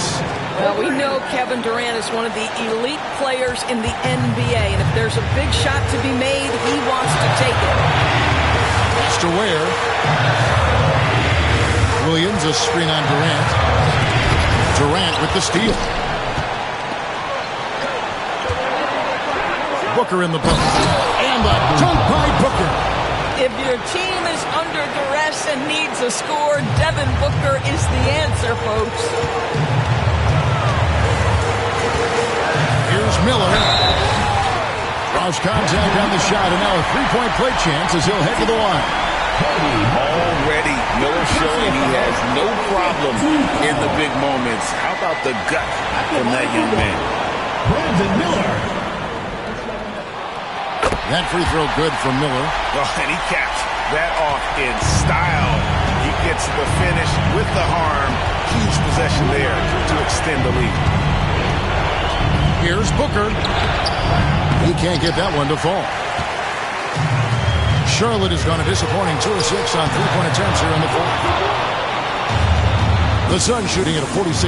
Well, we know Kevin Durant is one of the elite players in the NBA. And if there's a big shot to be made, he wants to take it. That's to Ware. Williams, a screen on Durant. Durant with the steal. Booker in the post. And a dunk by Booker. If your team is under duress and needs a score, Devin Booker is the answer, folks. Here's Miller. Draws contact on the shot, and now a three-point play chance as he'll head to the line. Already, Miller showing he has no problem in the big moments. How about the gut from that young man? Brandon Miller. That free throw good from Miller. Oh, and he caps that off in style. He gets the finish with the arm. Huge possession there to extend the lead. Here's Booker. He can't get that one to fall. Charlotte has gone a disappointing 2 of 6 on three-point attempts here in the fourth. The Suns shooting at a 46%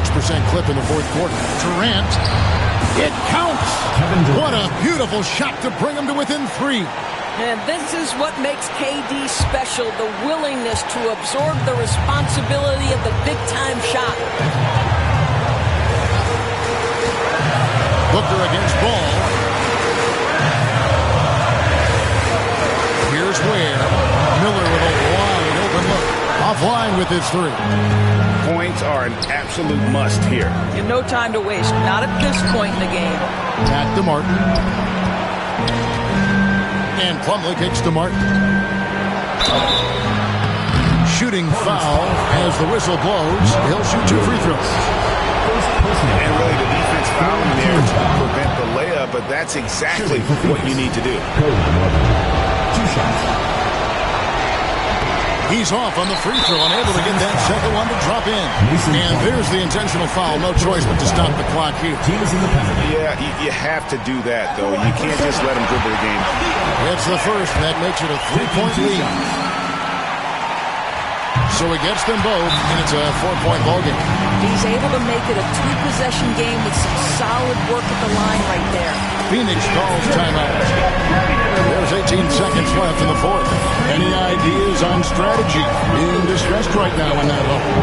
clip in the fourth quarter. Durant. It counts. What a beautiful shot to bring him to within 3. And this is what makes KD special, the willingness to absorb the responsibility of the big-time shot. Booker against Ball. Here's Ware. Miller with a wide open look. Offline with his 3. Points are an absolute must here. And no time to waste. Not at this point in the game. Back to Martin. And Plumlee kicks to Martin. Shooting foul as the whistle blows. He'll shoot 2 free throws. And really the defense fouling there to prevent the layup, but that's exactly what you need to do. 2 shots. He's off on the free throw, unable to get that second one to drop in. And there's the intentional foul. No choice but to stop the clock here. Team is in the penalty. Yeah, you have to do that, though. You can't just let him dribble the game. It's the first, and that makes it a 3-point lead. So he gets them both, and it's a 4-point ball game. He's able to make it a 2-possession game with some solid work at the line right there. Phoenix calls timeout. There's 18 seconds left in the fourth. Any ideas on strategy? Being discussed right now in that level.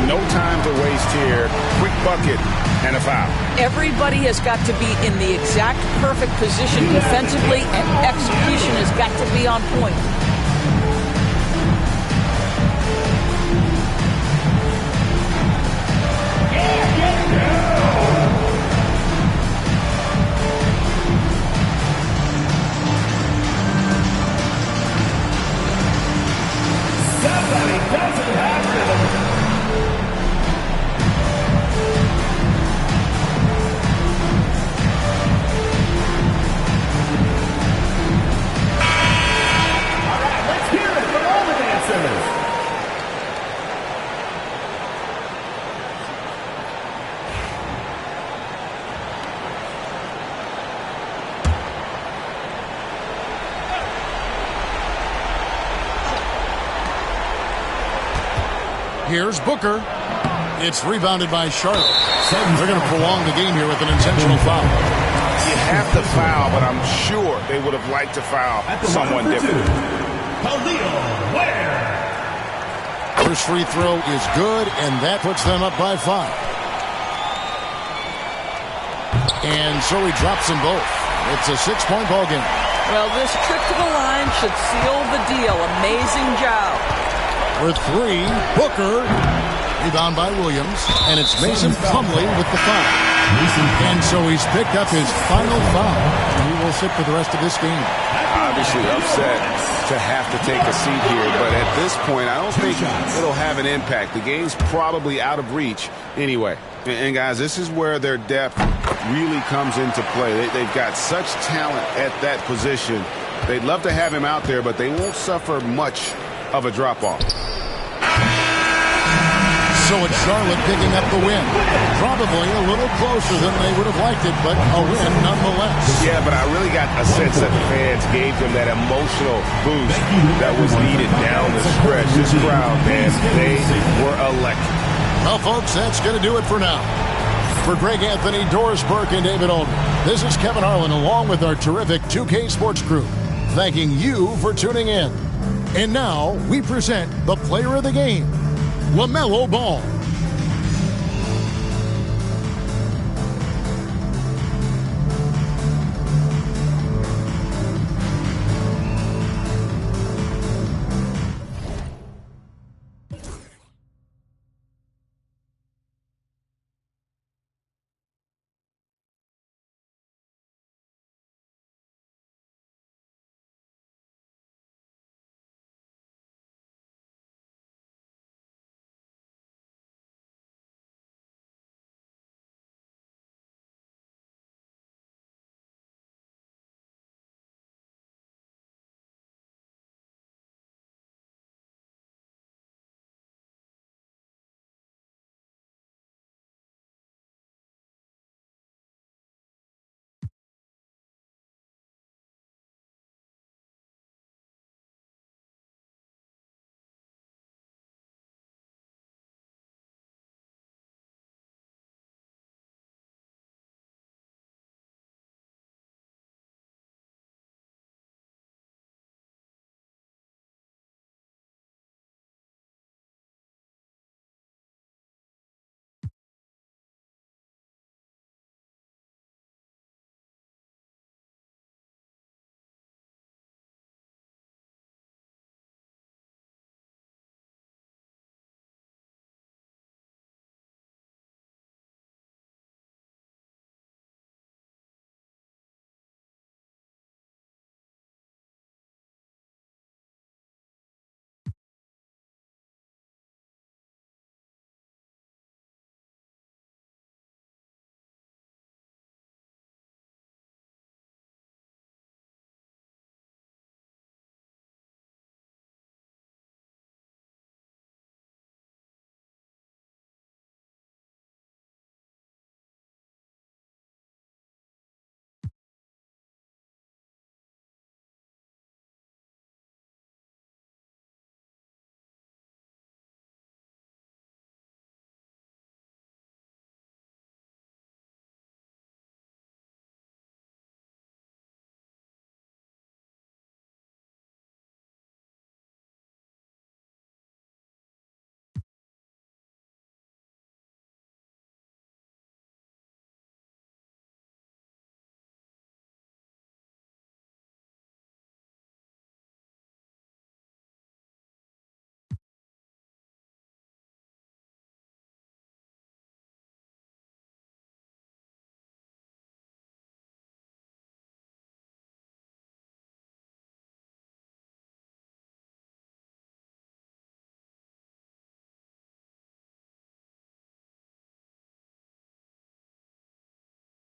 No time to waste here. Quick bucket and a foul. Everybody has got to be in the exact perfect position defensively, and execution has got to be on point. Here's Booker. It's rebounded by Charlotte. They're going to prolong the game here with an intentional foul. You have to foul, but I'm sure they would have liked to foul someone different. First free throw is good, and that puts them up by 5. And so he drops them both. It's a 6-point ball game. Well, this trip to the line should seal the deal. Amazing job. For 3, Booker. Rebound by Williams. And it's Mason Plumlee with the foul. And so he's picked up his final foul. And he will sit for the rest of this game. Obviously upset to have to take a seat here, but at this point, I don't think it'll have an impact. The game's probably out of reach anyway. And guys, this is where their depth really comes into play. They've got such talent at that position. They'd love to have him out there, but they won't suffer much of a drop-off. So it's Charlotte picking up the win. Probably a little closer than they would have liked it, but a win nonetheless. Yeah, but I really got a sense that fans gave them that emotional boost that was needed down the stretch. This crowd, man, they were electric. Well, folks, that's going to do it for now. For Greg Anthony, Doris Burke, and David Olney, this is Kevin Harlan along with our terrific 2K Sports crew, thanking you for tuning in. And now we present the player of the game, LaMelo Ball.